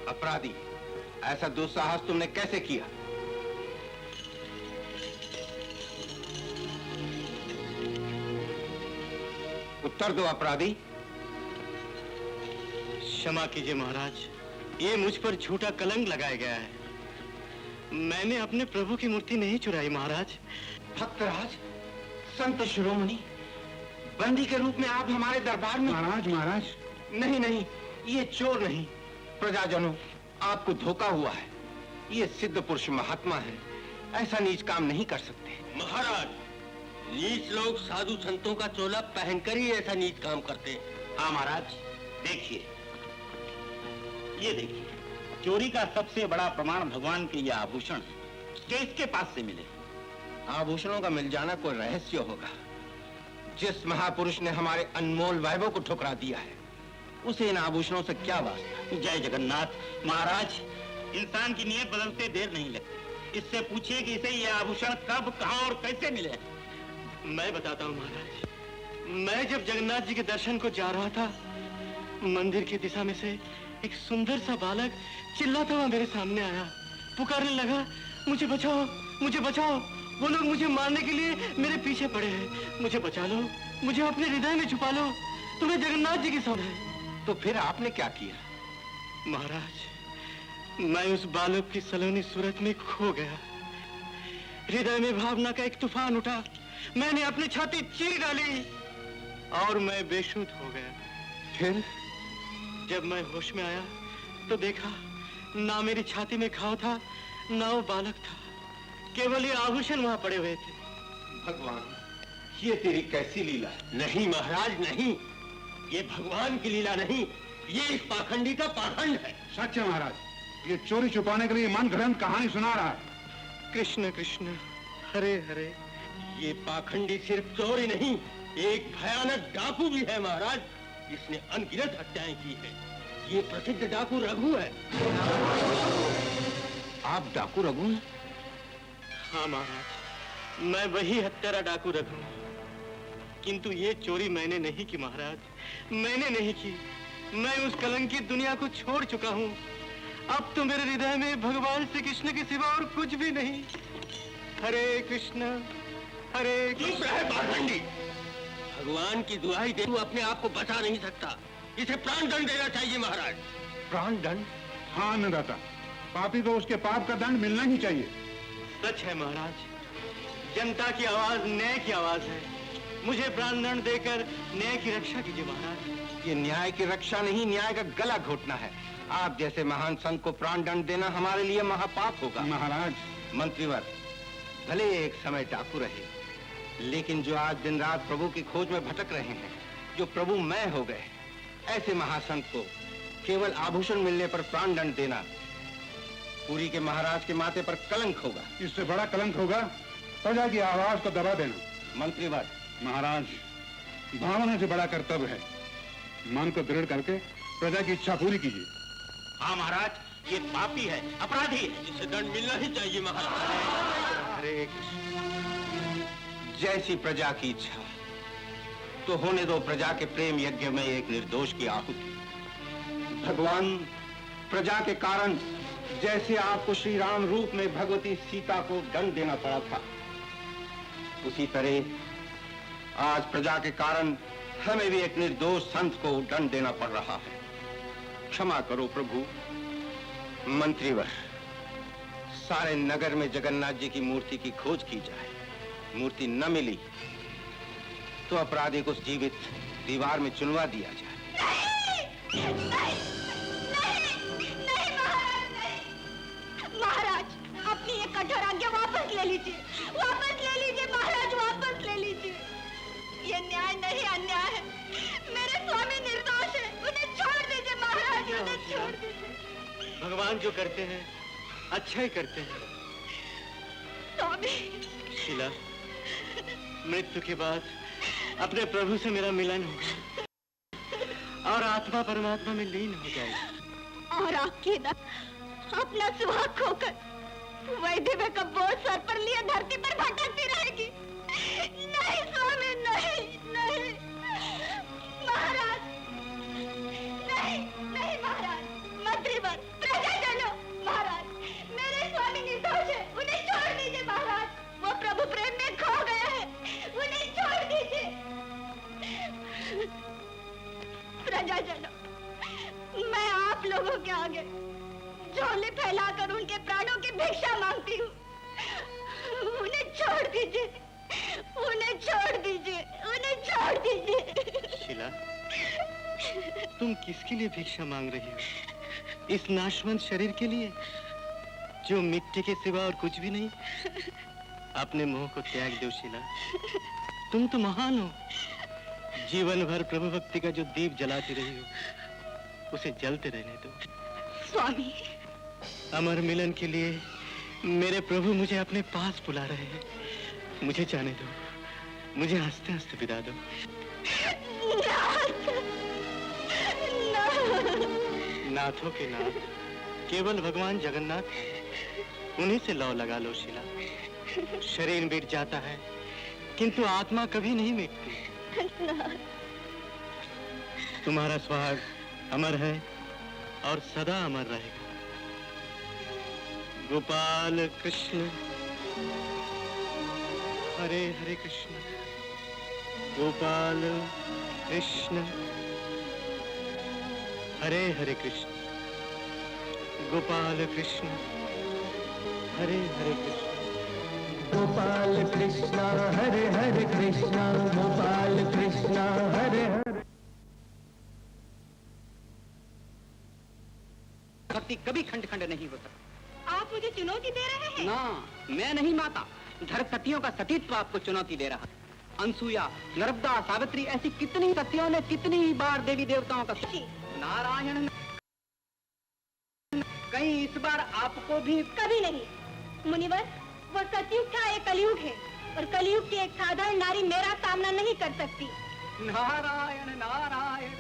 अपराधी, ऐसा दुस्साहस तुमने कैसे किया? उत्तर दो अपराधी। क्षमा कीजिए महाराज, ये मुझ पर झूठा कलंक लगाया गया है। मैंने अपने प्रभु की मूर्ति नहीं चुराई महाराज। भक्तराज, संत शिरोमणि, बंदी के रूप में आप हमारे दरबार में। महाराज नहीं नहीं, ये चोर नहीं। प्रजाजनों, आपको धोखा हुआ है। ये सिद्ध पुरुष महात्मा है, ऐसा नीच काम नहीं कर सकते। महाराज, नीच लोग साधु संतों का चोला पहनकर ही ऐसा नीच काम करते हैं। हाँ महाराज, देखिए, ये देखिए, चोरी का सबसे बड़ा प्रमाण भगवान के ये आभूषण है, जो इसके पास से मिले। आभूषणों का मिल जाना कोई रहस्य होगा। जिस महापुरुष ने हमारे अनमोल वैभव को ठुकरा दिया है, उसे इन आभूषणों से क्या वास्ता? जय जगन्नाथ। महाराज, इंसान की नीयत बदलते देर नहीं लगती। इससे पूछिए कि इसे ये आभूषण कब, कहाँ और कैसे मिले। मैं बताता हूँ महाराज। मैं जब जगन्नाथ जी के दर्शन को जा रहा था, मंदिर की दिशा में से एक सुंदर सा बालक चिल्लाता हुआ मेरे सामने आया, पुकारने लगा, मुझे बचाओ, मुझे बचाओ, वो लोग मुझे मारने के लिए मेरे पीछे पड़े हैं, मुझे बचा लो, मुझे अपने हृदय में छुपा लो, तुम्हें जगन्नाथ जी की सौदा है। तो फिर आपने क्या किया? महाराज, मैं उस बालक की सलोनी सूरत में खो गया। हृदय में भावना का एक तूफान उठा, मैंने अपनी छाती चीर डाली और मैं बेशुद्ध हो गया। फिर जब मैं होश में आया तो देखा, ना मेरी छाती में घाव था, ना वो बालक था, केवल ये आभूषण वहां पड़े हुए थे। भगवान, ये तेरी कैसी लीला है? नहीं महाराज, नहीं, ये भगवान की लीला नहीं, ये इस पाखंडी का पाखंड है। सच है महाराज, ये चोरी छुपाने के लिए मन घड़ंत कहानी सुना रहा है। कृष्ण कृष्ण हरे हरे। ये पाखंडी सिर्फ चोरी नहीं, एक भयानक डाकू भी है महाराज। इसने अनगिनत हत्याएं की है। ये प्रसिद्ध डाकू रघु है। आप डाकू रघु हैं? हाँ महाराज, मैं वही हत्यारा डाकू रघु हूं। किंतु ये चोरी मैंने नहीं की महाराज, मैंने नहीं की। मैं उस कलंकित दुनिया को छोड़ चुका हूँ। अब तो मेरे हृदय में भगवान श्री कृष्ण के सिवा और कुछ भी नहीं। हरे कृष्ण हरे कृष्ण। भगवान की दुहाई दे, तू अपने आप को बचा नहीं सकता। इसे प्राण दंड देना चाहिए महाराज। प्राण दंड? हाँ अन्नदाता, पापी को उसके पाप का दंड मिलना ही चाहिए। सच है महाराज, जनता की आवाज न्याय की आवाज है। मुझे प्राण दंड देकर न्याय की रक्षा कीजिए महाराज। ये न्याय की रक्षा नहीं, न्याय का गला घोटना है। आप जैसे महान संत को प्राण दंड देना हमारे लिए महापाप होगा। महाराज, मंत्रीवर, भले एक समय डाकू रहे, लेकिन जो आज दिन रात प्रभु की खोज में भटक रहे हैं, जो प्रभु मैं हो गए, ऐसे महासंत को केवल आभूषण मिलने पर प्राण दंड देना पुरी के महाराज के माथे पर कलंक होगा। इससे बड़ा कलंक होगा प्रजा की आवाज को दबा देना। मंत्रीवर, महाराज, भावना से बड़ा कर्तव्य है। मन को दृढ़ करके प्रजा की इच्छा पूरी कीजिए। हाँ महाराज, ये पापी है, अपराधी है, इसे दंड मिलना ही चाहिए महाराज। हरे कृष्ण। जैसी प्रजा की इच्छा, तो होने दो प्रजा के प्रेम यज्ञ में एक निर्दोष की आहुति। भगवान, प्रजा के कारण जैसे आपको श्री राम रूप में भगवती सीता को दंड देना पड़ा था, उसी तरह आज प्रजा के कारण हमें भी एक निर्दोष संत को दंड देना पड़ रहा है। क्षमा करो प्रभु। मंत्रीवर, सारे नगर में जगन्नाथ जी की मूर्ति की खोज की जाए। मूर्ति न मिली तो अपराधी को जीवित दीवार में चुनवा दिया जाए। नहीं, नहीं, नहीं, नहीं महाराज, नहीं। महाराज, अपनी ये कठोर आज्ञा वापस ले लीजिए, वापस ले लीजिए महाराज, वापस ले लीजिए। ये न्याय नहीं, अन्याय है। मेरे स्वामी निर्दोष है, उन्हें छोड़ दीजिए महाराज, उन्हें छोड़ दीजिए। भगवान जो करते हैं अच्छा ही करते हैं। स्वामी, शीला, मृत्यु के बाद अपने प्रभु से मेरा मिलन होगा और आत्मा परमात्मा में लीन हो जाएगी। और आपकी ना अपना सुहाग खोकर वैद्य में का बोझ सर पर लिए धरती पर भटकती रहेगी। नहीं स्वामी, नहीं, नहीं महाराज, नहीं, नहीं महाराज। मंत्रीवर, प्रजाजनों, महाराज, मेरे स्वामी निर्दोष है, उन्हें छोड़ दीजिए महाराज। वो प्रभु प्रेम में खो गया है, उन्हें छोड़ दीजिए। प्रजाजनों, मैं आप लोगों के आगे झोले फैलाकर उनके प्राणों की भिक्षा मांगती हूँ। उन्हें छोड़ दीजिए, उन्हें छोड़ दीजिए, उन्हें छोड़ दीजिए। शीला, तुम किसके लिए भिक्षा मांग रही हो? इस नाशवंत शरीर के लिए जो मिट्टी के सिवा और कुछ भी नहीं? अपने मोह को त्याग दो शीला, तुम तो महान हो। जीवन भर प्रभु भक्ति का जो दीप जलाती रही हो, उसे जलते रहने दो। स्वामी, अमर मिलन के लिए मेरे प्रभु मुझे अपने पास बुला रहे हैं। मुझे जाने दो, मुझे हंसते हंसते विदा दो। नाथों के नाथ, केवल भगवान जगन्नाथ हैं, उन्हीं से लौ लगा लो शीला। शरीर मिट जाता है किंतु आत्मा कभी नहीं मिटती। तुम्हारा सुहाग अमर है और सदा अमर रहेगा। गोपाल कृष्ण हरे हरे कृष्ण, गोपाल कृष्ण हरे हरे कृष्ण, गोपाल कृष्ण हरे हरे कृष्ण, गोपाल कृष्ण हरे हरे कृष्ण, गोपाल कृष्ण हरे हरे। भक्ति कभी खंड खंड नहीं हो सकती। आप मुझे चुनौती दे रहे हैं? ना, मैं नहीं माता, धर सतियों का सतीत्व आपको चुनौती दे रहा है। अनसुया, नर्मदा, सावित्री ऐसी कितनी सतियों ने कितनी बार देवी देवताओं का नारायण। कहीं इस बार आपको भी? कभी नहीं मुनिवर, वो सतयुग का एक कलयुग है और कलयुग की एक साधारण नारी मेरा सामना नहीं कर सकती। नारायण नारायण।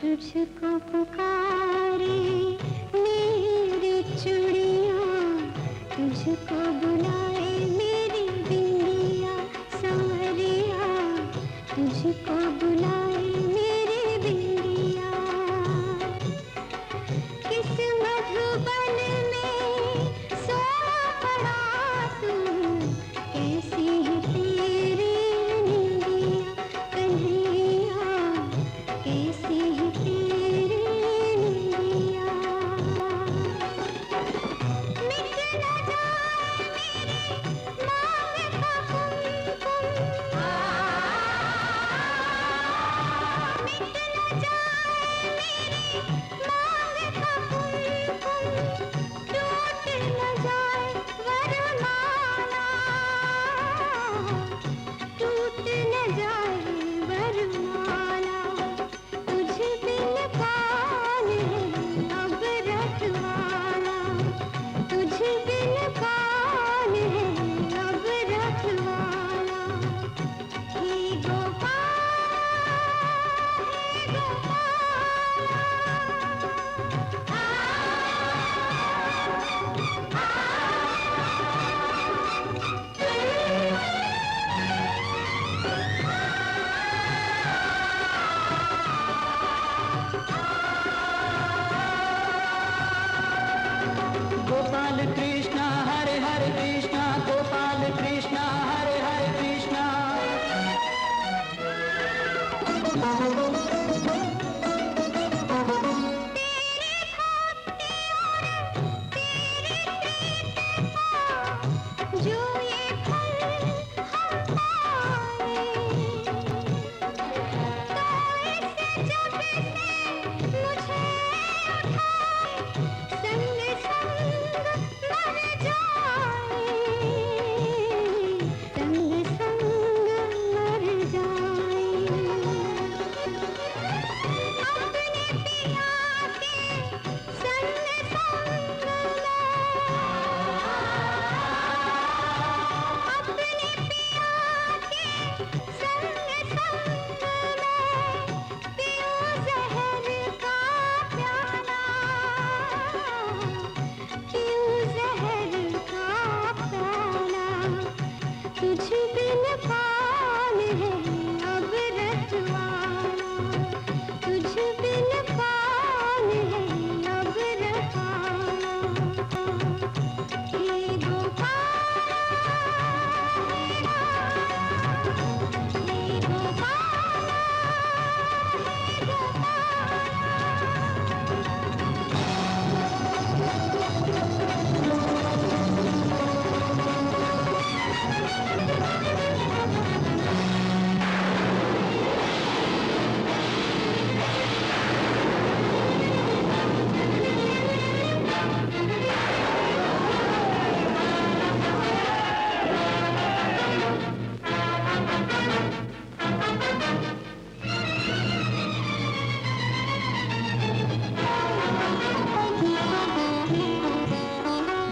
तुझको पुकारे मेरी चूड़ियां, तुझको बुलाए मेरी बिंदिया सांवरिया, तुझको बुलाए मेरी बिंदिया। किस मधुबन में सो पड़ा तू, कैसी है तेरी निंदिया कन्हैया, कैसी है तेरी निंदिया। मिट न जाए मेरी मांग का कुमकुम,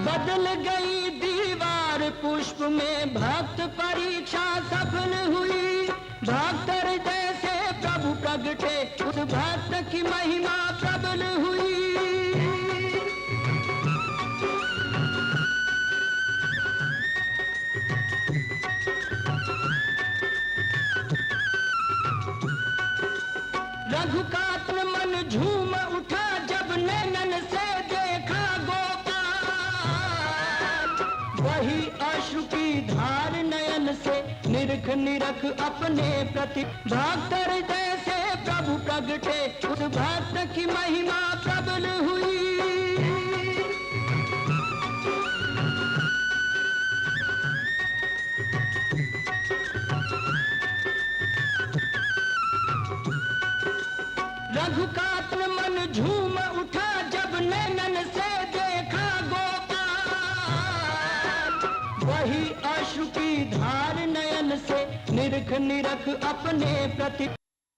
बदल गई दीवार पुष्प में भक्त परीक्षा सफल हुई। भक्त हृदय से प्रभु प्रगटे, उस भक्त की महिमा प्रबल हुई। रघुकात मन झूम उठा जब नैनन से देखा गोपाल। वही अश्रु की धार नयन से निरख निरख अपने प्रति। भक्त हृदय से प्रभु प्रगटे, उस भक्त की महिमा प्रबल हुई। रघुकात मन झूम उठा जब नैनन से देखा गोपाल। वही अश्रु की धार नयन से निरख निरख अपने प्रति।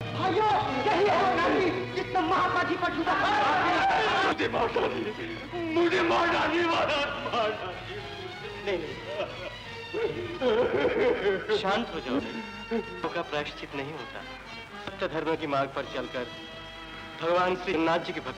भाइयों, यही है नानी जिसने महात्मा जी पर झूठा मुझे मार डाली, मुझे मार डाली, मार डाली। नहीं शांत हो जाओ। का प्रायश्चित नहीं होता। सत्य धर्म की मार्ग पर चलकर भगवान श्री जगन्नाथ जी की भक्ति